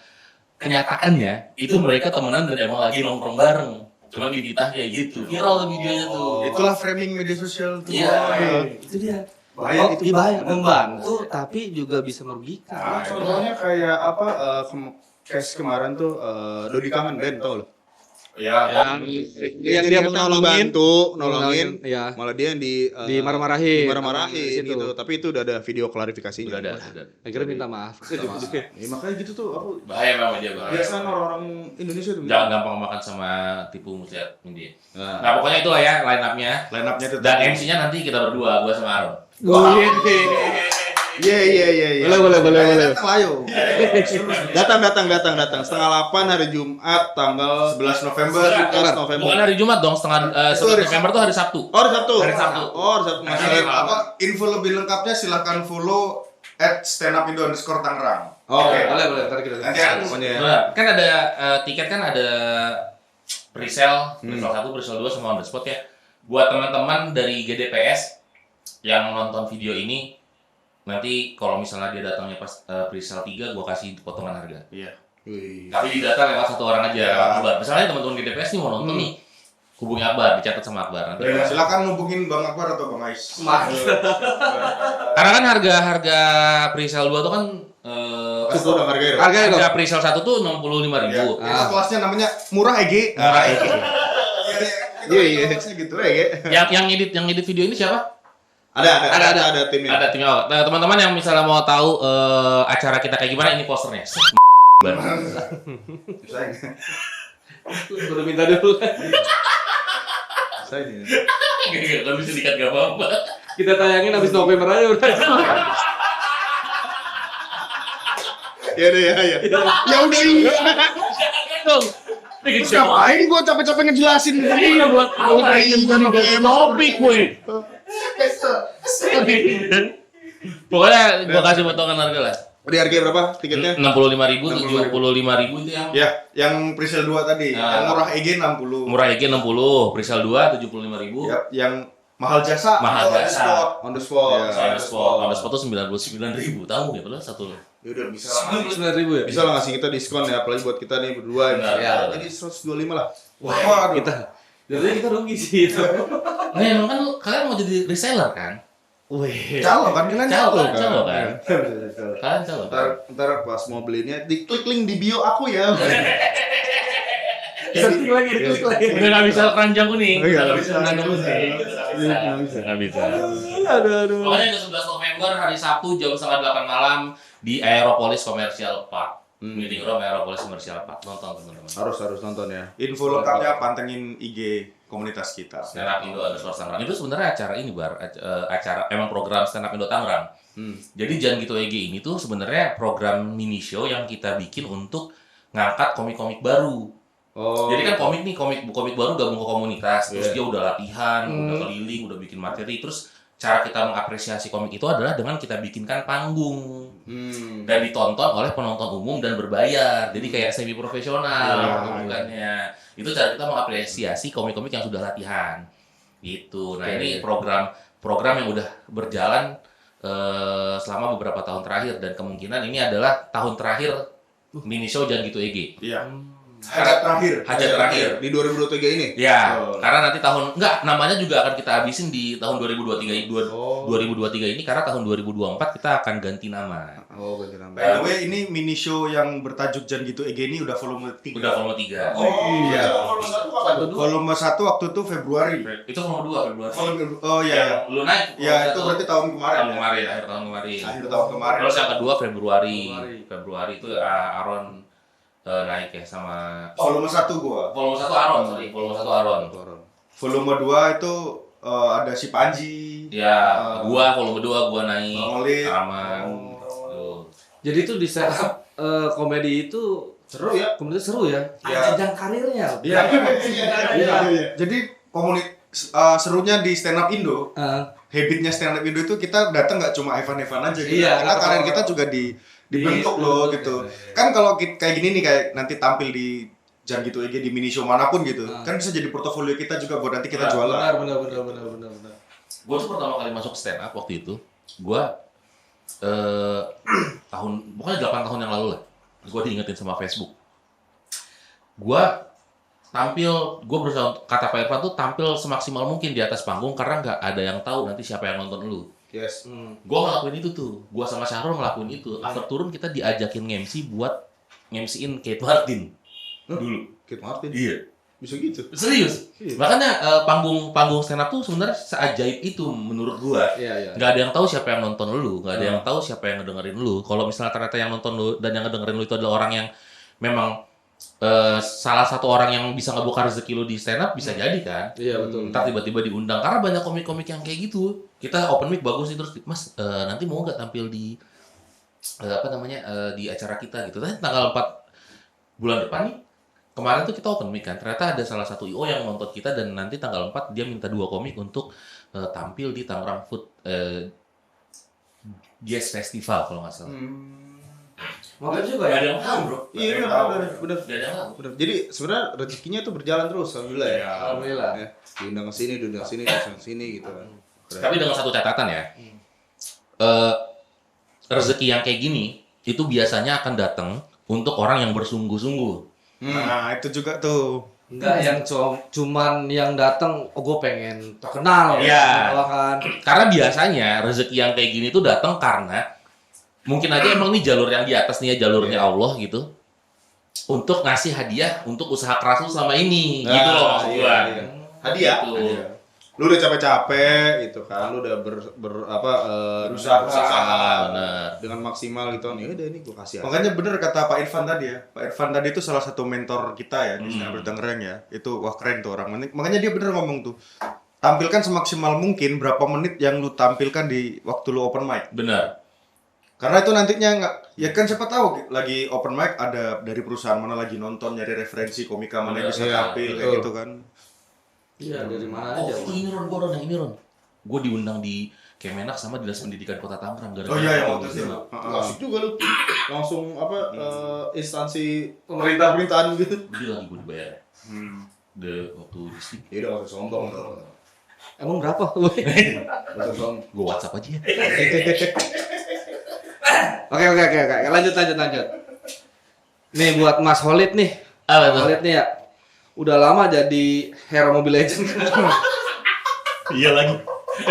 kenyataannya itu mereka temenan dan emang lagi nongkrong bareng. Cuma dititah kayak gitu. Viral tuh videonya tuh. Itulah framing media sosial tuh. Iya. Itu dia. Bahaya itu bahaya. Membantu tapi juga bisa merugikan. Contohnya kayak apa case kemarin tuh Dodi Kangen Band tau lo? Ya. Yang dia nolongin, Iya. malah dia yang Dimarah-marahin. dimarah-marahin Situ. gitu. Tapi itu udah ada video klarifikasinya. Udah ada. Akhirnya minta maaf. Ya, makanya gitu tuh aku Bahaya memang dia bahaya. biasanya orang-orang Indonesia tuh Jangan gampang makan sama tipu muslihat ini. Nah, Nah, pokoknya itulah ya line up-nya. line up-nya tuh. Dan MC-nya nanti kita berdua, gua sama Aron. Iya. Boleh. Datang ayo. Datang. Setengah 8 hari Jumat tanggal 11 November. 11 November. Bukan hari Jumat dong, 11 November tuh hari Sabtu. Oh, hari Sabtu. Hari Sabtu. Oh, hari Sabtu. Hari Masih Sabtu. Info lebih lengkapnya silahkan follow @standupindo_Tangerang. Oke. Boleh. Ntar kita. Nanti aku Pokoknya ya. Nah, kan ada tiket kan ada pre-sale, pre-sale 1, pre-sale 2 sama on the spot ya. Buat teman-teman dari GDPS yang nonton video ini, nanti kalau misalnya dia datangnya pas pre-sale 3, gua kasih potongan harga. Iya. Tapi di data lewat 1 orang aja, lewat Akbar. Misalnya teman-teman GDPS nih mau nonton nih, hubungi Akbar, dicatat sama Akbar. Nanti. silakan hubungin Bang Akbar atau Bang Ais. Karena kan harga pre-sale 2 tuh kan Itu udah harganya. harga pre-sale 1 tuh 65.000. Kita kelasnya namanya Murah EG. Iya. Gitu ya. Yang edit video ini siapa? Ada timnya. Ada timnya. Oh, nah, teman-teman yang misalnya mau tahu acara kita kayak gimana, ini posternya. Baru minta dulu. Saya ini. Gak bisa dikat gak apa-apa. Kita tayangin habis November aja udah. Ya udah iya. Dong. Ngapain gua capek-capek ngejelasin Iya buat topik gue. Pokoknya gua kasih potongan harga lah. Di harga berapa tiketnya? 65.000, 75.000 itu yang Ya, yang presale 2 tadi. Yang Murah EG 60. murah EG 60, presale 2 75.000. Ya, yang mahal jasa. Mahal on the jasa. spot. On the spot. On the spot tuh 99.000. Tahu enggak padahal satu loh. Ya udah bisa lah. 9.000 ya. Bisa lah ngasih kita diskon ya, apalagi buat kita nih berdua. Benar. Ya, jadi 125 lah. Wah, Kita. Jadi kita rugi sih itu. Nah, emang kan kalian mau jadi reseller kan? Wih. calo kan kalian Calo calo. kan? Kalian calo kan? Ntar pas mau belinya diklik link di bio aku ya. Klik lagi. Udah nggak bisa keranjang kuning. Iya, Nggak bisa keranjang kuning. Nggak bisa. Aduh. Pokoknya itu 11 November hari Sabtu jam 7:30 malam di Aeropolis Commercial Park. Meeting room Aeropolis Commercial Park. Nonton teman-teman. Harus nonton ya. Info lengkapnya pantengin IG komunitas kita. Stand Up Indo _Tangerang. Itu sebenarnya acara ini acara emang program Stand Up Indo Tangerang. Jadi Jangan Gitu EG ini tuh sebenarnya program mini show yang kita bikin untuk ngangkat komik-komik baru. Oh. Jadi kan komik baru gabung ke komunitas, terus Iya. dia udah latihan, udah keliling, udah bikin materi, terus cara kita mengapresiasi komik itu adalah dengan kita bikinkan panggung dan ditonton oleh penonton umum dan berbayar. Jadi kayak semi profesional bukannya. Itu cara kita mengapresiasi komik-komik yang sudah latihan. Gitu. Nah, ini program yang udah berjalan selama beberapa tahun terakhir dan kemungkinan ini adalah tahun terakhir mini show Jangan Gitu EG. Iya. Hajat terakhir Di 2023 ini? Ya, Oh. karena nanti namanya juga akan kita habisin di tahun 2023 ini karena tahun 2024 kita akan ganti nama. Oh, ganti nama. By the way, ini mini show yang bertajuk Jangan Gitu EG ini udah volume 3. Udah volume 3. iya. Volume 1 kapan tuh? Volume 1 waktu itu Februari. Itu volume 2 Februari. Oh iya. Yang lu naik. Ya, itu berarti tahun kemarin. akhir tahun kemarin. Akhir tahun kemarin. Terus yang kedua Februari itu Aaron naik ya sama Volume 1 gua. volume 1 Aaron. Volume 2 itu ada si Panji. Ya, volume 2 gua naik Bang Olit. Aman. Tuh. Jadi itu di setup komedi itu Seru ya? komedi seru ya. Iya. Jenjang karirnya. Iya. Jadi serunya di stand up Indo, habitnya stand up Indo itu kita datang nggak cuma Evan aja gitu. Iya, Karena atau karir orang- kita juga dibentuk loh gitu. Iya. Kan kalau kayak gini nih kayak nanti tampil di Jangan Gitu EG di mini show manapun gitu. Kan bisa jadi portofolio kita juga buat nanti kita jualan. Benar. Gue tuh pertama kali masuk stand up waktu itu, gue pokoknya 8 tahun yang lalu lah, gue diingetin sama Facebook. Gue berusaha, kata Pak Irfan tuh tampil semaksimal mungkin di atas panggung karena nggak ada yang tahu nanti siapa yang nonton lu. Yes. Gue ngelakuin itu tuh, gue sama Syahrul ngelakuin itu. After turun kita diajakin nge-MC buat nge-MC-in Kate Martin dulu. Kate Martin. Iya. Bisa gitu. Serius. Makanya panggung stand up tuh sebenarnya seajaib itu menurut gua. Iya. Nggak ada yang tahu siapa yang nonton lu, nggak ada yang tahu siapa yang ngedengerin lu. Kalau misalnya ternyata yang nonton lu dan yang ngedengerin lu itu adalah orang yang memang salah satu orang yang bisa ngebuka rezeki lu di stand up bisa jadi kan. Iya betul. Ntar tiba-tiba diundang karena banyak komik-komik yang kayak gitu. Kita open mic bagus nih terus Mas nanti mau nggak tampil di di acara kita gitu. Tapi tanggal 4 bulan depan nih. Kemarin tuh kita open mic kan, ternyata ada salah satu IO yang nonton kita dan nanti tanggal 4 dia minta 2 komik untuk tampil di Tangerang Food Jazz Festival kalau nggak salah. Makanya juga Gak ya. ada yang tahu bro. Iya, benar. Gak ada yang tahu. Benar. Jadi sebenarnya rezekinya tuh berjalan terus, alhamdulillah ya. Alhamdulillah. Ya, diundang ke sini gitu kan. Keren. Tapi dengan satu catatan ya, rezeki yang kayak gini itu biasanya akan datang untuk orang yang bersungguh-sungguh. Nah, itu juga tuh. Enggak yang cuman yang datang, oh gue pengen terkenal. Iya. Kan. Karena biasanya rezeki yang kayak gini tuh datang karena mungkin aja emang nih jalur yang di atas nih ya jalurnya Allah gitu. Untuk ngasih hadiah untuk usaha keras lu selama ini, gitu loh maksud gua. Iya. Hadiah. Gitu. Hadiah. Lu udah capek-capek gitu kan, lu udah berusaha Bener. dengan maksimal gitu. Ya udah ini gua kasih aja. Makanya bener kata Pak Irfan tadi ya. Pak Irfan tadi itu salah satu mentor kita ya di Snapchat Tangerang ya. Itu wah keren tuh orang. Makanya dia bener ngomong tuh. Tampilkan semaksimal mungkin berapa menit yang lu tampilkan di waktu lu open mic. Bener. Karena itu nantinya nggak, ya kan siapa tahu lagi open mic ada dari perusahaan mana lagi nonton nyari referensi komika mana yang bisa Iya, tampil kayak betul. gitu kan. Iya dari mana Oh aja. ini Ron, gua Ron, yang ini Ron. Gua diundang di Kemenak sama Dinas Pendidikan Kota Tangerang. Oh iya yang waktu itu. Asik juga lu. Langsung instansi pemerintahan gitu. Dia lagi gua dibayar. Waktu di sini. Ya udah usah sombong. Emang berapa? Usah sombong. Gua WhatsApp aja ya. Oke. Lanjut. Nih buat Mas Holid nih. Apa tuh? Holid nih ya. Udah lama jadi hero Mobile Legends. Iya lagi.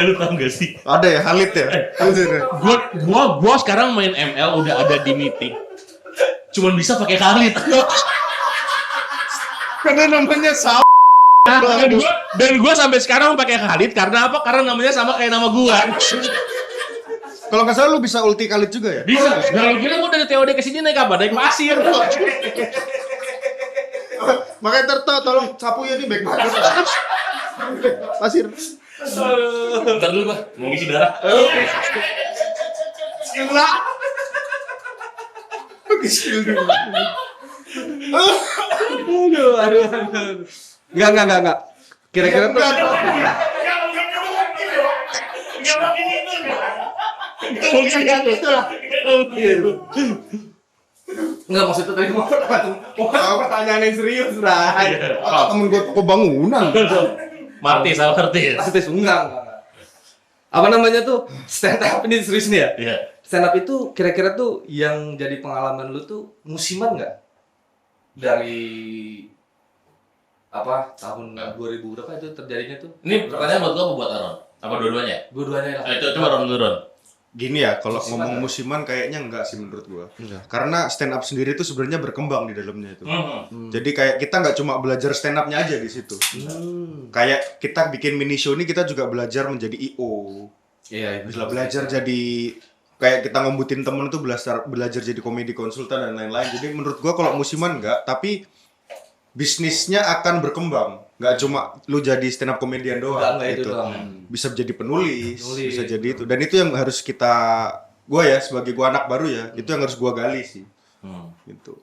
Lu tau gak sih? Ada ya Halid ya. Gua sekarang main ML udah ada di meeting. Cuman bisa pakai Khalid. Karena namanya sama. Dan gua sampai sekarang pakai Khalid karena apa? Karena namanya sama kayak nama gua. Kalau nggak salah lu bisa ulti Khalid juga ya. Bisa. Nah, lu kira gua dari TOD ke sini naik apa? Naik pasir. Makanya tolong sapu ya nih baik banget. Pasir. Bentar dulu gua mau ngisi darah. Aduh. Enggak. Kira-kira tuh enggak maksudnya tadi mau Pertanyaan yang serius, Ray. Temen gue toko bangunan. Martis sama artis. artis enggak. Apa namanya tuh stand up ini serius nih ya? Iya. Stand up itu kira-kira tuh yang jadi pengalaman lu tuh musiman nggak? Dari apa tahun 2000 berapa itu terjadinya tuh? Ini pertanyaan buat gua apa buat Aron? Apa dua-duanya? Dua-duanya lah. Coba Ron dulu, Ron. Gini ya, kalau Musiman ngomong nggak? musiman kayaknya enggak sih menurut gua. Karena stand up sendiri itu sebenarnya berkembang di dalamnya itu. Jadi kayak kita nggak cuma belajar stand up-nya aja di situ. Kayak kita bikin mini show ini kita juga belajar menjadi IO. Iya, Bisa belajar jadi kayak kita ngombutin temen itu belajar jadi komedi konsultan dan lain-lain. Jadi menurut gua kalau musiman enggak, tapi bisnisnya akan berkembang. Nggak cuma lu jadi stand up komedian doang Nggak itu gitu. doang. Bisa jadi penulis, Penulis. bisa jadi itu. Dan itu yang harus gua ya sebagai gua anak baru ya, itu yang harus gua gali sih. Gitu.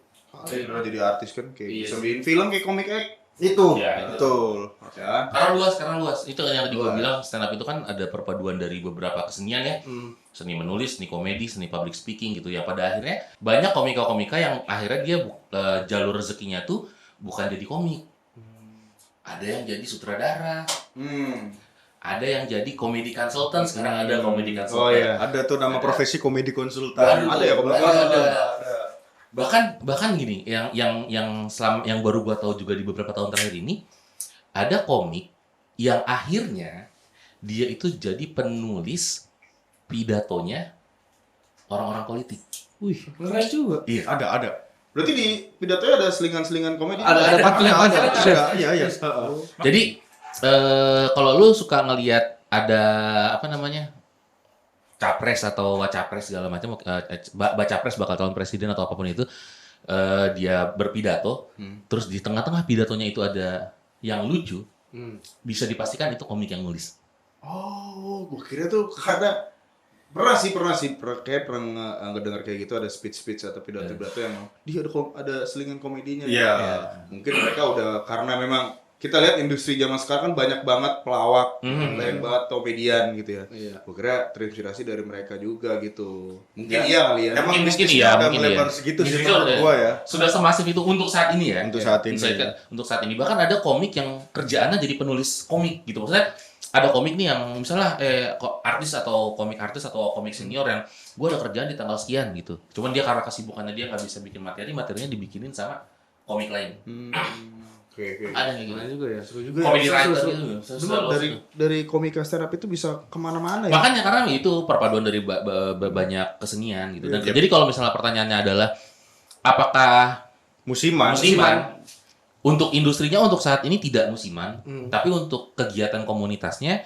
Jadi artis kan kayak Iya bisa sih. bikin film kayak komik act. Itu. Ya, itu. Betul. Ya. Sekarang luas. Itu yang tadi gua bilang stand up itu kan ada perpaduan dari beberapa kesenian ya. Seni menulis, seni komedi, seni public speaking gitu ya. Pada akhirnya banyak komika-komika yang akhirnya dia jalur rezekinya tuh bukan jadi komik. Ada yang jadi sutradara, ada yang jadi komedi konsultan. Sekarang ada komedi konsultan. Oh iya. Ada tuh nama profesi komedi konsultan. Baru Ada ya, tuh, komedi baru konsultan? ada. Bahkan gini, yang baru gua tahu juga di beberapa tahun terakhir ini, ada komik yang akhirnya dia itu jadi penulis pidatonya orang-orang politik. Wih, keren juga. Iya. Ada. Berarti di pidatonya ada selingan-selingan komedi. Ada pantun-pantun. Iya. Jadi kalau lu suka ngelihat ada apa namanya capres atau wacapres segala macam, baca pres bakal calon presiden atau apapun itu, dia berpidato, terus di tengah-tengah pidatonya itu ada yang lucu, bisa dipastikan itu komik yang nulis. Oh, gua kira tuh karena pernah sih kayak pernah ngedengar kayak gitu ada speech atau pidato yang dia ada selingan komedinya. Iya. Mungkin mereka udah karena memang kita lihat industri zaman sekarang kan banyak banget pelawak, banyak banget komedian gitu ya. Iya. Gua kira terinspirasi dari mereka juga gitu. Mungkin iya kali ya. Emang Mungkin bisnisnya iya, ada mungkin melebar iya. segitu sih Bisnisnya menurut udah- gua ya. Sudah semasif itu untuk saat ini ya. Untuk saat ini. Untuk saat ini bahkan ada komik yang kerjaannya jadi penulis komik gitu. Maksudnya ada komik nih yang misalnya artis atau komik senior yang gue ada kerjaan di tanggal sekian gitu. Cuman dia karena kesibukannya dia nggak bisa bikin materinya dibikinin sama komik lain. Oke. Ada yang kayak gitu. Keren juga ya. Seru juga. Komedi Seru, writer seru. gitu. Bener, dari komika stand up itu bisa kemana-mana ya. Makanya karena itu perpaduan dari banyak kesenian gitu. Dan jadi kalau misalnya pertanyaannya adalah apakah Musiman. untuk industrinya untuk saat ini tidak musiman, tapi untuk kegiatan komunitasnya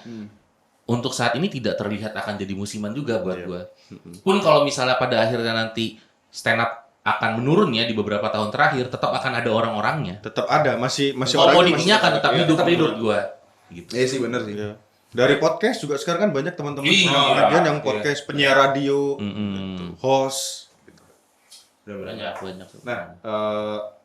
untuk saat ini tidak terlihat akan jadi musiman juga buat gua. Pun kalau misalnya pada akhirnya nanti stand up akan menurun ya di beberapa tahun terakhir, tetap akan ada orang-orangnya. Tetap ada, masih orangnya Komodinya akan tetap hidup menurut gua. Gitu. Iya sih bener sih. Iya. Dari podcast juga sekarang kan banyak teman-teman Iya. komedian yang podcast, penyiar radio, host. Banyak. Nah,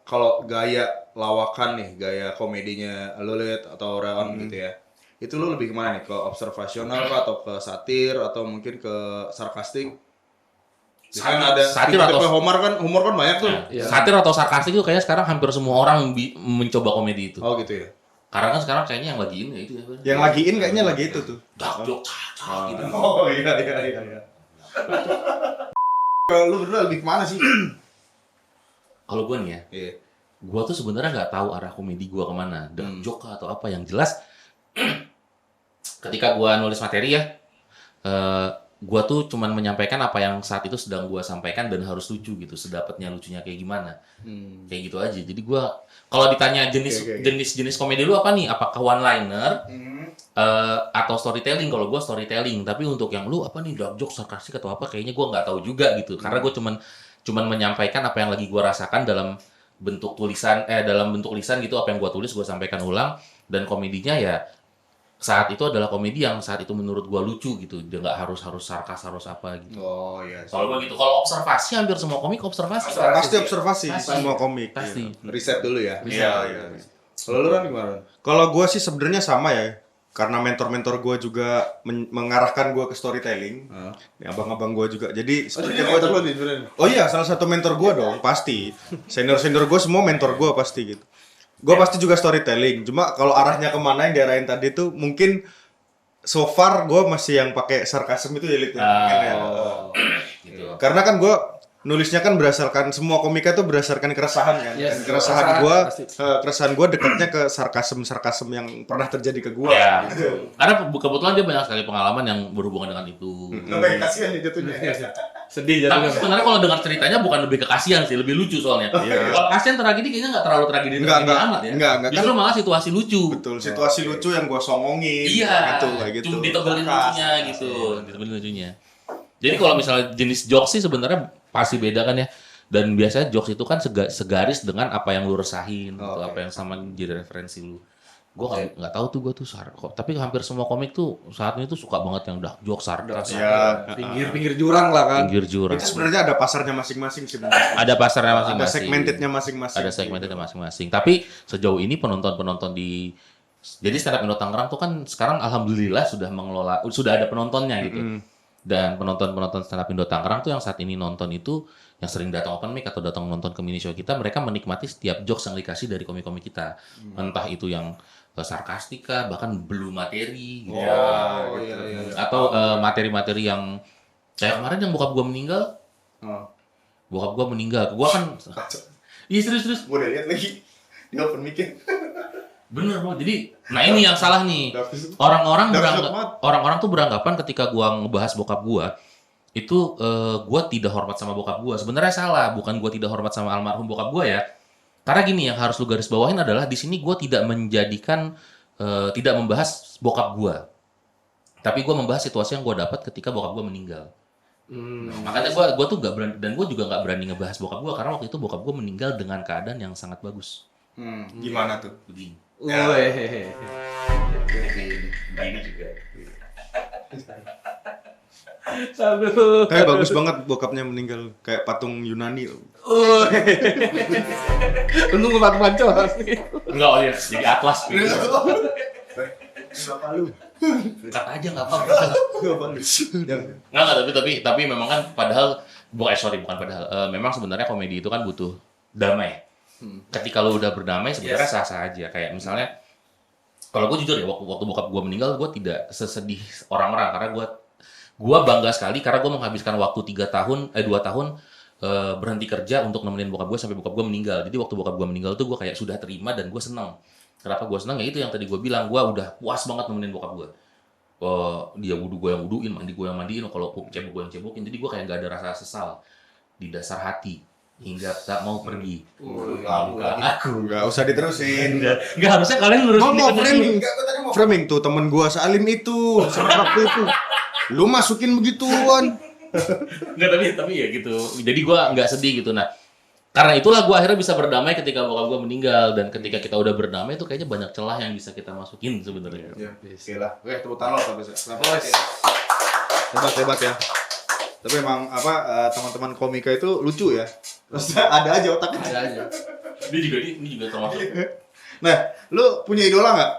kalau gaya lawakan nih, gaya komedinya lo lihat atau Reon gitu ya. Itu lo lebih kemana nih? Ke observasional kah, atau ke satir atau mungkin ke sarkastik? Kan ada Satir tipe-tipe atau- humor kan banyak tuh. Iya. Satir atau sarkastik itu kayaknya sekarang hampir semua orang mencoba komedi itu. Oh gitu ya. Karena kan sekarang kayaknya yang lagi in ya itu ya. Yang lagi in kayaknya lagi itu tuh. Dark joke, cak, gitu. Oh iya. Kalau lu berdua lebih kemana sih? Kalau gue nih ya, Iya. gue tuh sebenarnya nggak tahu arah komedi gue kemana, dark joke kah atau apa. Yang jelas, ketika gue nulis materi ya, gue tuh cuman menyampaikan apa yang saat itu sedang gue sampaikan dan harus lucu gitu, sedapatnya lucunya kayak gimana, kayak gitu aja. Jadi gue, kalau ditanya jenis komedi lu apa nih? Apakah one liner atau storytelling? Kalau gue storytelling, tapi untuk yang lu apa nih, dark joke, sarkastik atau apa, kayaknya gue nggak tahu juga gitu. Karena gue cuman menyampaikan apa yang lagi gue rasakan dalam bentuk tulisan gitu, apa yang gue tulis gue sampaikan ulang. Dan komedinya ya saat itu adalah komedi yang saat itu menurut gua lucu gitu. Dia nggak harus sarkas harus apa gitu. Oh iya. Kalau gua gitu, kalau observasi hampir semua komik observasi. Pasti observasi Pasti. semua komik. Pasti. Riset dulu ya. Iya. Kalau lu kan gimana? Kalau gue sih sebenarnya sama ya, karena mentor-mentor gue juga mengarahkan gue ke storytelling. Ya, abang-abang gue juga. Jadi sebenarnya gue lu nih sebenarnya. oh iya, salah satu mentor gue dong, pasti. Senior-senior gue semua mentor gue pasti gitu. Gue pasti juga storytelling. Cuma kalau arahnya kemana yang diarahin tadi tuh mungkin so far gue masih yang pakai sarkasm itu ya, Lid, ya. Mungkin ya. Gitu. Karena kan gue nulisnya kan berdasarkan semua komika itu berdasarkan keresahan kan. Yes, Dan keresahan keresahan gue dekatnya ke sarkasm yang pernah terjadi ke gue. Ya. Karena kebetulan dia banyak sekali pengalaman yang berhubungan dengan itu. Lebih kasihan nih jatuhnya. Sedih Tapi jatuhnya. sebenarnya kalau dengar ceritanya bukan lebih ke kasihan sih, lebih lucu soalnya. Kalau kasihan tragedi kayaknya nggak terlalu tragedi Enggak, amat ya. enggak. Justru malah situasi lucu. Betul, situasi lucu yang gue songongin. Iya, gitu, kayak gitu. cuma ditebelin lucunya gitu, ditebelin lucunya. Jadi kalau misalnya jenis jokes sih sebenarnya pasti beda kan ya. Dan biasanya jokes itu kan segaris dengan apa yang lu resahin, gitu, apa yang sama jadi referensi lu. Gue nggak tahu tuh gue tuh kok. Tapi hampir semua komik tuh saat ini tuh suka banget yang udah jokes sarkas. Ya, Pinggir jurang lah kan. Pinggir jurang. itu sebenarnya ada pasarnya masing-masing sih. Ada pasarnya Ada masing-masing. segmentednya masing-masing. Ada segmentednya masing-masing. Tapi sejauh ini penonton-penonton di jadi stand up Indo Tangerang tuh kan sekarang alhamdulillah sudah ada penontonnya gitu. Dan penonton-penonton stand up Indo Tangerang tuh yang saat ini nonton itu yang sering datang open mic atau datang nonton ke mini show kita, mereka menikmati setiap jokes yang dikasih dari komik-komik kita. Entah itu yang sarkastika, bahkan blue materi gitu. Oh iya. Atau materi-materi yang kayak kemarin yang bokap gua meninggal. Bokap gua meninggal. Gua kan iya serius. Gue udah lihat lagi di open mic-nya. Bener bro. Jadi, nah ini yang salah nih. Orang-orang tuh beranggapan ketika gua ngebahas bokap gua itu gua tidak hormat sama bokap gua. Sebenarnya salah, bukan gua tidak hormat sama almarhum bokap gua ya. Karena gini yang harus lu garis bawahin adalah di sini gua tidak menjadikan tidak membahas bokap gua. Tapi gua membahas situasi yang gua dapat ketika bokap gua meninggal. Makanya gua tuh gak berani, dan gua juga nggak berani ngebahas bokap gua karena waktu itu bokap gua meninggal dengan keadaan yang sangat bagus. Gimana tuh? Begini. Begini juga. Aduh. Kayak bagus banget bokapnya meninggal, kayak patung Yunani. Untung ngepat pancol asli. Enggak, oh ya, jadi atlas gitu. Bapak lu. Cut aja nggak apa-apa. Nggak, tapi memang kan padahal bukan padahal. Memang sebenarnya komedi itu kan butuh damai. Ketika lo udah berdamai sebenarnya sah-sah aja. Kayak misalnya, kalau gue jujur ya, waktu bokap gue meninggal, gue tidak sesedih orang-orang karena gue bangga sekali karena gue menghabiskan waktu 2 tahun berhenti kerja untuk nemenin bokap gue sampai bokap gue meninggal. Jadi waktu bokap gue meninggal tuh gue kayak sudah terima dan gue senang. Kenapa gue senang? Ya itu yang tadi gue bilang, gue udah puas banget nemenin bokap gue. Dia wudu gue yang wuduin, mandi gue yang mandiin, kalau cebok gue yang cebokin. Jadi gue kayak gak ada rasa sesal di dasar hati hingga tak mau pergi. Bukan aku. Gak usah diterusin. Nggak harusnya kalian lurus Mau framing tuh temen gua Salim itu waktu itu. Lu masukin begituan. Nggak, tapi ya gitu. Jadi gua nggak sedih gitu. Nah, karena itulah gua akhirnya bisa berdamai ketika bokap gua meninggal, dan ketika kita udah berdamai itu kayaknya banyak celah yang bisa kita masukin sebenarnya. Oke lah. Oke, tepuk tangan loh sampai Hebat ya. Tapi emang teman-teman komika itu lucu ya. Terus ada aja otaknya. Ada aja. Ini juga termasuk. Nah, lu punya idola nggak?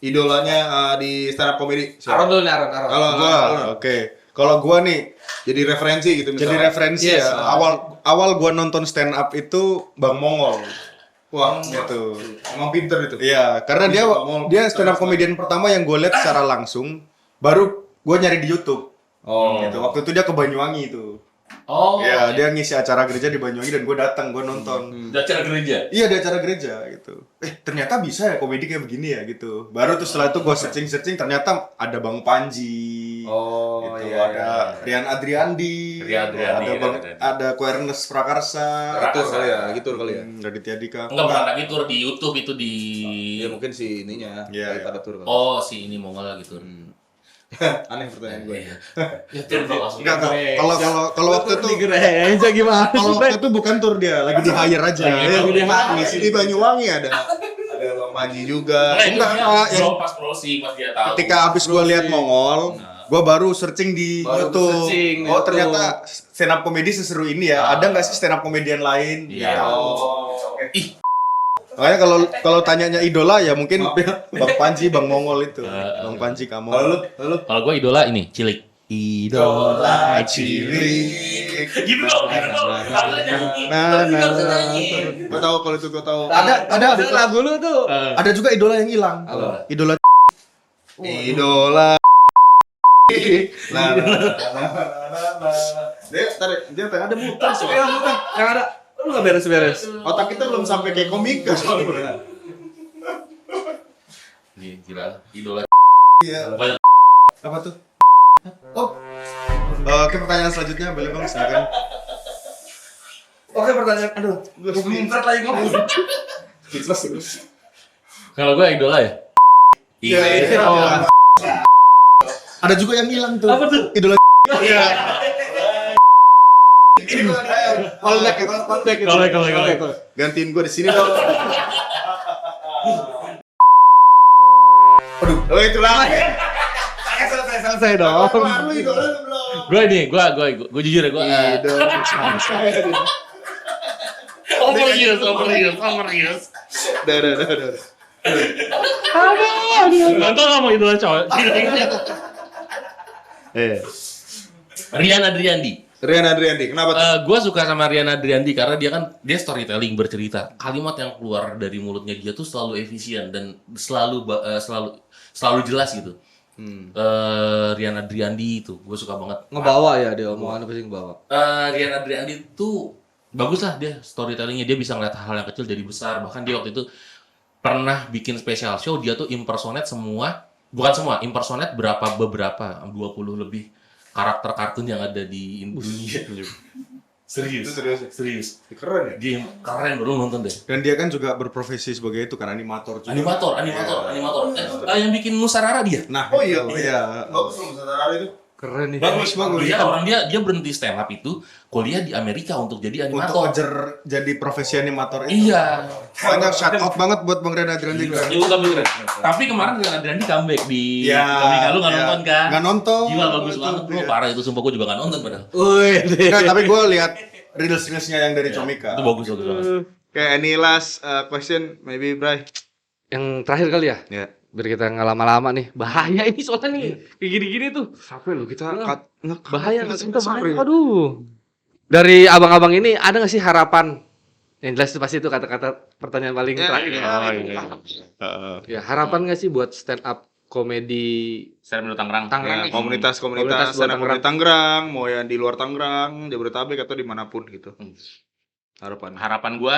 Idolanya di stand up comedy? Aron dulu nih, Aron. Kalau Gua, oke. Kalau gua nih jadi referensi gitu jadi misalnya. referensi Yes. ya. Awal gua nonton stand up itu Bang Mongol. Wah, Gitu. emang pinter itu. Iya, karena dia stand up comedian pertama yang gue lihat secara langsung. Baru gua nyari di YouTube. Oh. Gitu. Waktu itu dia ke Banyuwangi itu. Oh, Ya, dia ngisi acara gereja di Banyuwangi dan gue datang, gue nonton. di acara gereja. Iya, di acara gereja gitu. Ternyata bisa ya komedi kayak begini ya gitu. Baru tuh setelah itu gue searching ternyata ada Bang Panji. Oh, Gitu. iya. Ada Rian Adriandi. Ada Ko Ernest Prakarsa. Gitu kali ya, gitu kali ya. Raditya Dika. Enggak, bukan lagi tur di YouTube itu di. Ya mungkin si ininya. Iya, Ada tur. Oh, si ini Mongol gitu. Aneh pertanyaan gue. Ya tur langsung. Enggak. Kalau waktu itu Gereja gimana? kalau waktu itu bukan tur dia, lagi di hire aja. Lagi di hire. Ngisi di Banyuwangi ada. Ada Bang Panji juga. Enggak, yang pas browsing pas dia tahu. ketika abis gue lihat Mongol, gue baru searching di Baru YouTube. searching di Oh YouTube. ternyata stand up komedi seseru ini ya. Ada nggak sih stand up komedian lain? Iya. Makanya kalau tanyanya idola ya mungkin Bang Panji, Bang Mongol itu. Bang Panji kamu. Lu Kalau gue idola ini Cilik. Idola Cilik. Gitu dong. Gue tahu kalau itu gue tahu. Ada lagu lu tuh. ada juga idola yang hilang. Apa? Idola Idola. Dia ada muter soalnya. Yang ada lu nggak beres-beres. Otak kita belum sampai kayak komika soalnya. Gila. Idola. Iya. Banyak. apa tuh? Oh. Oke, pertanyaan selanjutnya boleh Bang, silakan. Oke, pertanyaan. Aduh, gue mumpet lagi ngomong. Kalau gue idola ya. Iya. Oh. Ada juga yang hilang tuh. Apa tuh? Idola. Iya. Callback. Gantiin gue di sini dong. Aduh, oh itulah. Selesai dong. Lu idola lu belum. Gue jujur ya gue. Overuse. Udah. Nonton nggak mau idola cowok? Rian Adriandi. Rian Adriandi, kenapa tuh? Gue suka sama Rian Adriandi karena dia storytelling bercerita. Kalimat yang keluar dari mulutnya dia tuh selalu efisien dan selalu jelas gitu. Rian Adriandi itu gue suka banget. Ngebawa ya dia omongannya pasti ngebawa. Rian Adriandi tuh bagus lah dia storytellingnya, dia bisa ngeliat hal yang kecil jadi besar. Bahkan dia waktu itu pernah bikin special show, dia tuh impersonate impersonate beberapa 20 lebih karakter kartun yang ada di dunia. Serius. Keren ya? Dia keren, baru nonton deh. Dan dia kan juga berprofesi sebagai itu kan animator juga. Animator. Yang bikin Nusarara dia. Nah, Oh iya. iya. Bagus loh Nusantara itu. Keren nih. Bagus. Dia berhenti stand up itu kuliah di Amerika untuk jadi Untuk animator. ajar jadi profesi animator itu. Iya. Banyak shout out banget buat Bang Rian Adriandi. Tapi kemarin Rian Adriandi comeback di Ya, Komika, lu nggak ya. nonton kan? Nggak nonton. Gila bagus Itu, banget bro, iya. parah itu sumpah gue juga nggak nonton padahal. Nggak, tapi gue lihat reels-reelsnya yang dari Comika. Itu bagus banget. Okay, any last question maybe Bray? Yang terakhir kali ya? Ya. Biar kita nggak lama-lama nih. Bahaya ini soalnya nih. Kayak gini-gini tuh. Sampai lu kita Bahaya kita bahaya. Aduh. Dari abang-abang ini ada nggak sih harapan? Yang jelas itu pasti itu kata-kata pertanyaan paling terakhir. Ya, harapan nggak sih buat stand up komedi Saya menurut Tangerang. Tangerang? Komunitas Komunitas stand up buat komedi Tangerang, mau yang di luar Tangerang, Jabodetabek atau dimanapun gitu. Harapan gue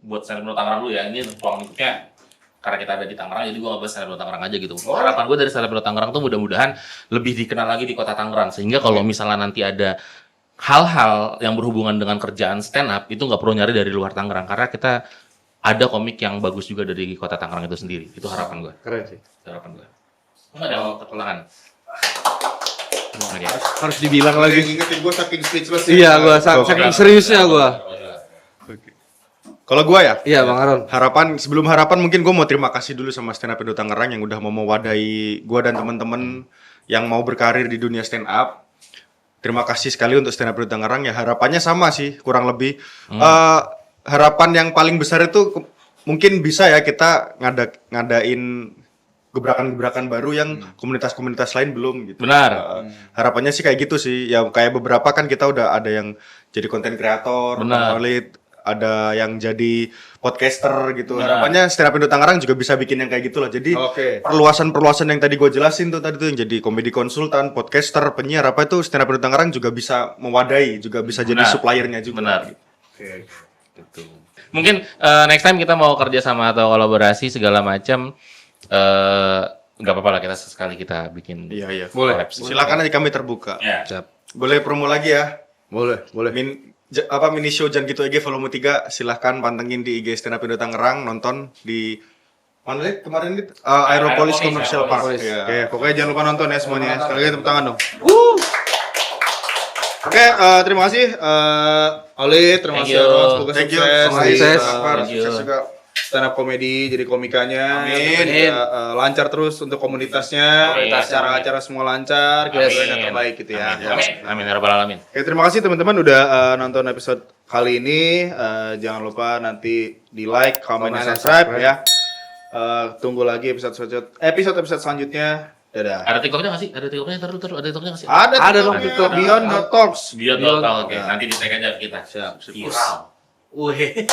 buat saya menurut Tangerang dulu ya, ini ruang lingkupnya karena kita ada di Tangerang, jadi gue nggak bahas Selebgram Tangerang aja gitu. Harapan gue dari Selebgram Tangerang tuh mudah-mudahan lebih dikenal lagi di kota Tangerang, sehingga kalau misalnya nanti ada hal-hal yang berhubungan dengan kerjaan stand up itu nggak perlu nyari dari luar Tangerang, karena kita ada komik yang bagus juga dari kota Tangerang itu sendiri. Itu harapan gue. keren sih. Harapan gue. Nggak ada kekurangan. Oke. Harus dibilang lagi. Ingetin gue saking speechless. Iya, gua saking seriusnya gua. Kalau gue ya, Iya, Bang Aron. sebelum harapan mungkin gue mau terima kasih dulu sama Stand Up Indo Tangerang yang udah mau mewadahi gue dan teman-teman yang mau berkarir di dunia stand up. Terima kasih sekali untuk Stand Up Indo Tangerang ya. Harapannya sama sih, kurang lebih. Harapan yang paling besar itu mungkin bisa ya kita ngadain gebrakan-gebrakan baru yang komunitas-komunitas lain belum gitu. Benar. Harapannya sih kayak gitu sih. Ya kayak beberapa kan kita udah ada yang jadi konten kreator, Benar. ada yang jadi podcaster gitu. Benar. Harapannya Stand Up Indo Tangerang juga bisa bikin yang kayak gitu lah. Jadi perluasan-perluasan yang tadi gue jelasin tuh tadi tuh yang jadi komedi konsultan, podcaster, penyiar apa itu Stand Up Indo Tangerang juga bisa mewadahi, juga bisa jadi Benar. suppliernya juga. Benar. Gitu. Mungkin next time kita mau kerja sama atau kolaborasi segala macam, nggak apa-apa lah kita sekali kita bikin. Iya. Boleh. Silakan aja kami terbuka. Ya. Boleh promo lagi ya? Boleh. Mini show Jangan Gitu EG volume 3 silahkan pantengin di IG Stand Up Indo Tangerang, nonton di mana nih kemarin nih Aeropolis Commercial Park. Aeropolis. Iya. Oke, pokoknya jangan lupa nonton ya semuanya. Sekali lagi tepuk tangan dong. Oke, terima kasih Oli, terima Thank kasih you. Aaron, semoga Thank you. sukses. Semoga Sukses. Akbar, Thank you. sukses juga. stand up comedy, jadi komikanya. Amin. Lancar terus untuk komunitasnya, Amin. acara-acara semua lancar, kita Amin. doain yang terbaik gitu ya. Amin ya rabbal alamin. Oke, terima kasih teman-teman udah nonton episode kali ini. Jangan lupa nanti di like, comment, dan subscribe ya. Tunggu lagi episode selanjutnya. Dadah. Ada TikToknya nggak sih? Ada TikToknya terus ada TikToknya nggak sih? Ada dong, TikTok Beyond the Talks. Beyond Talk, oke. Nanti di tag aja kita. Siap. Viral. Wih.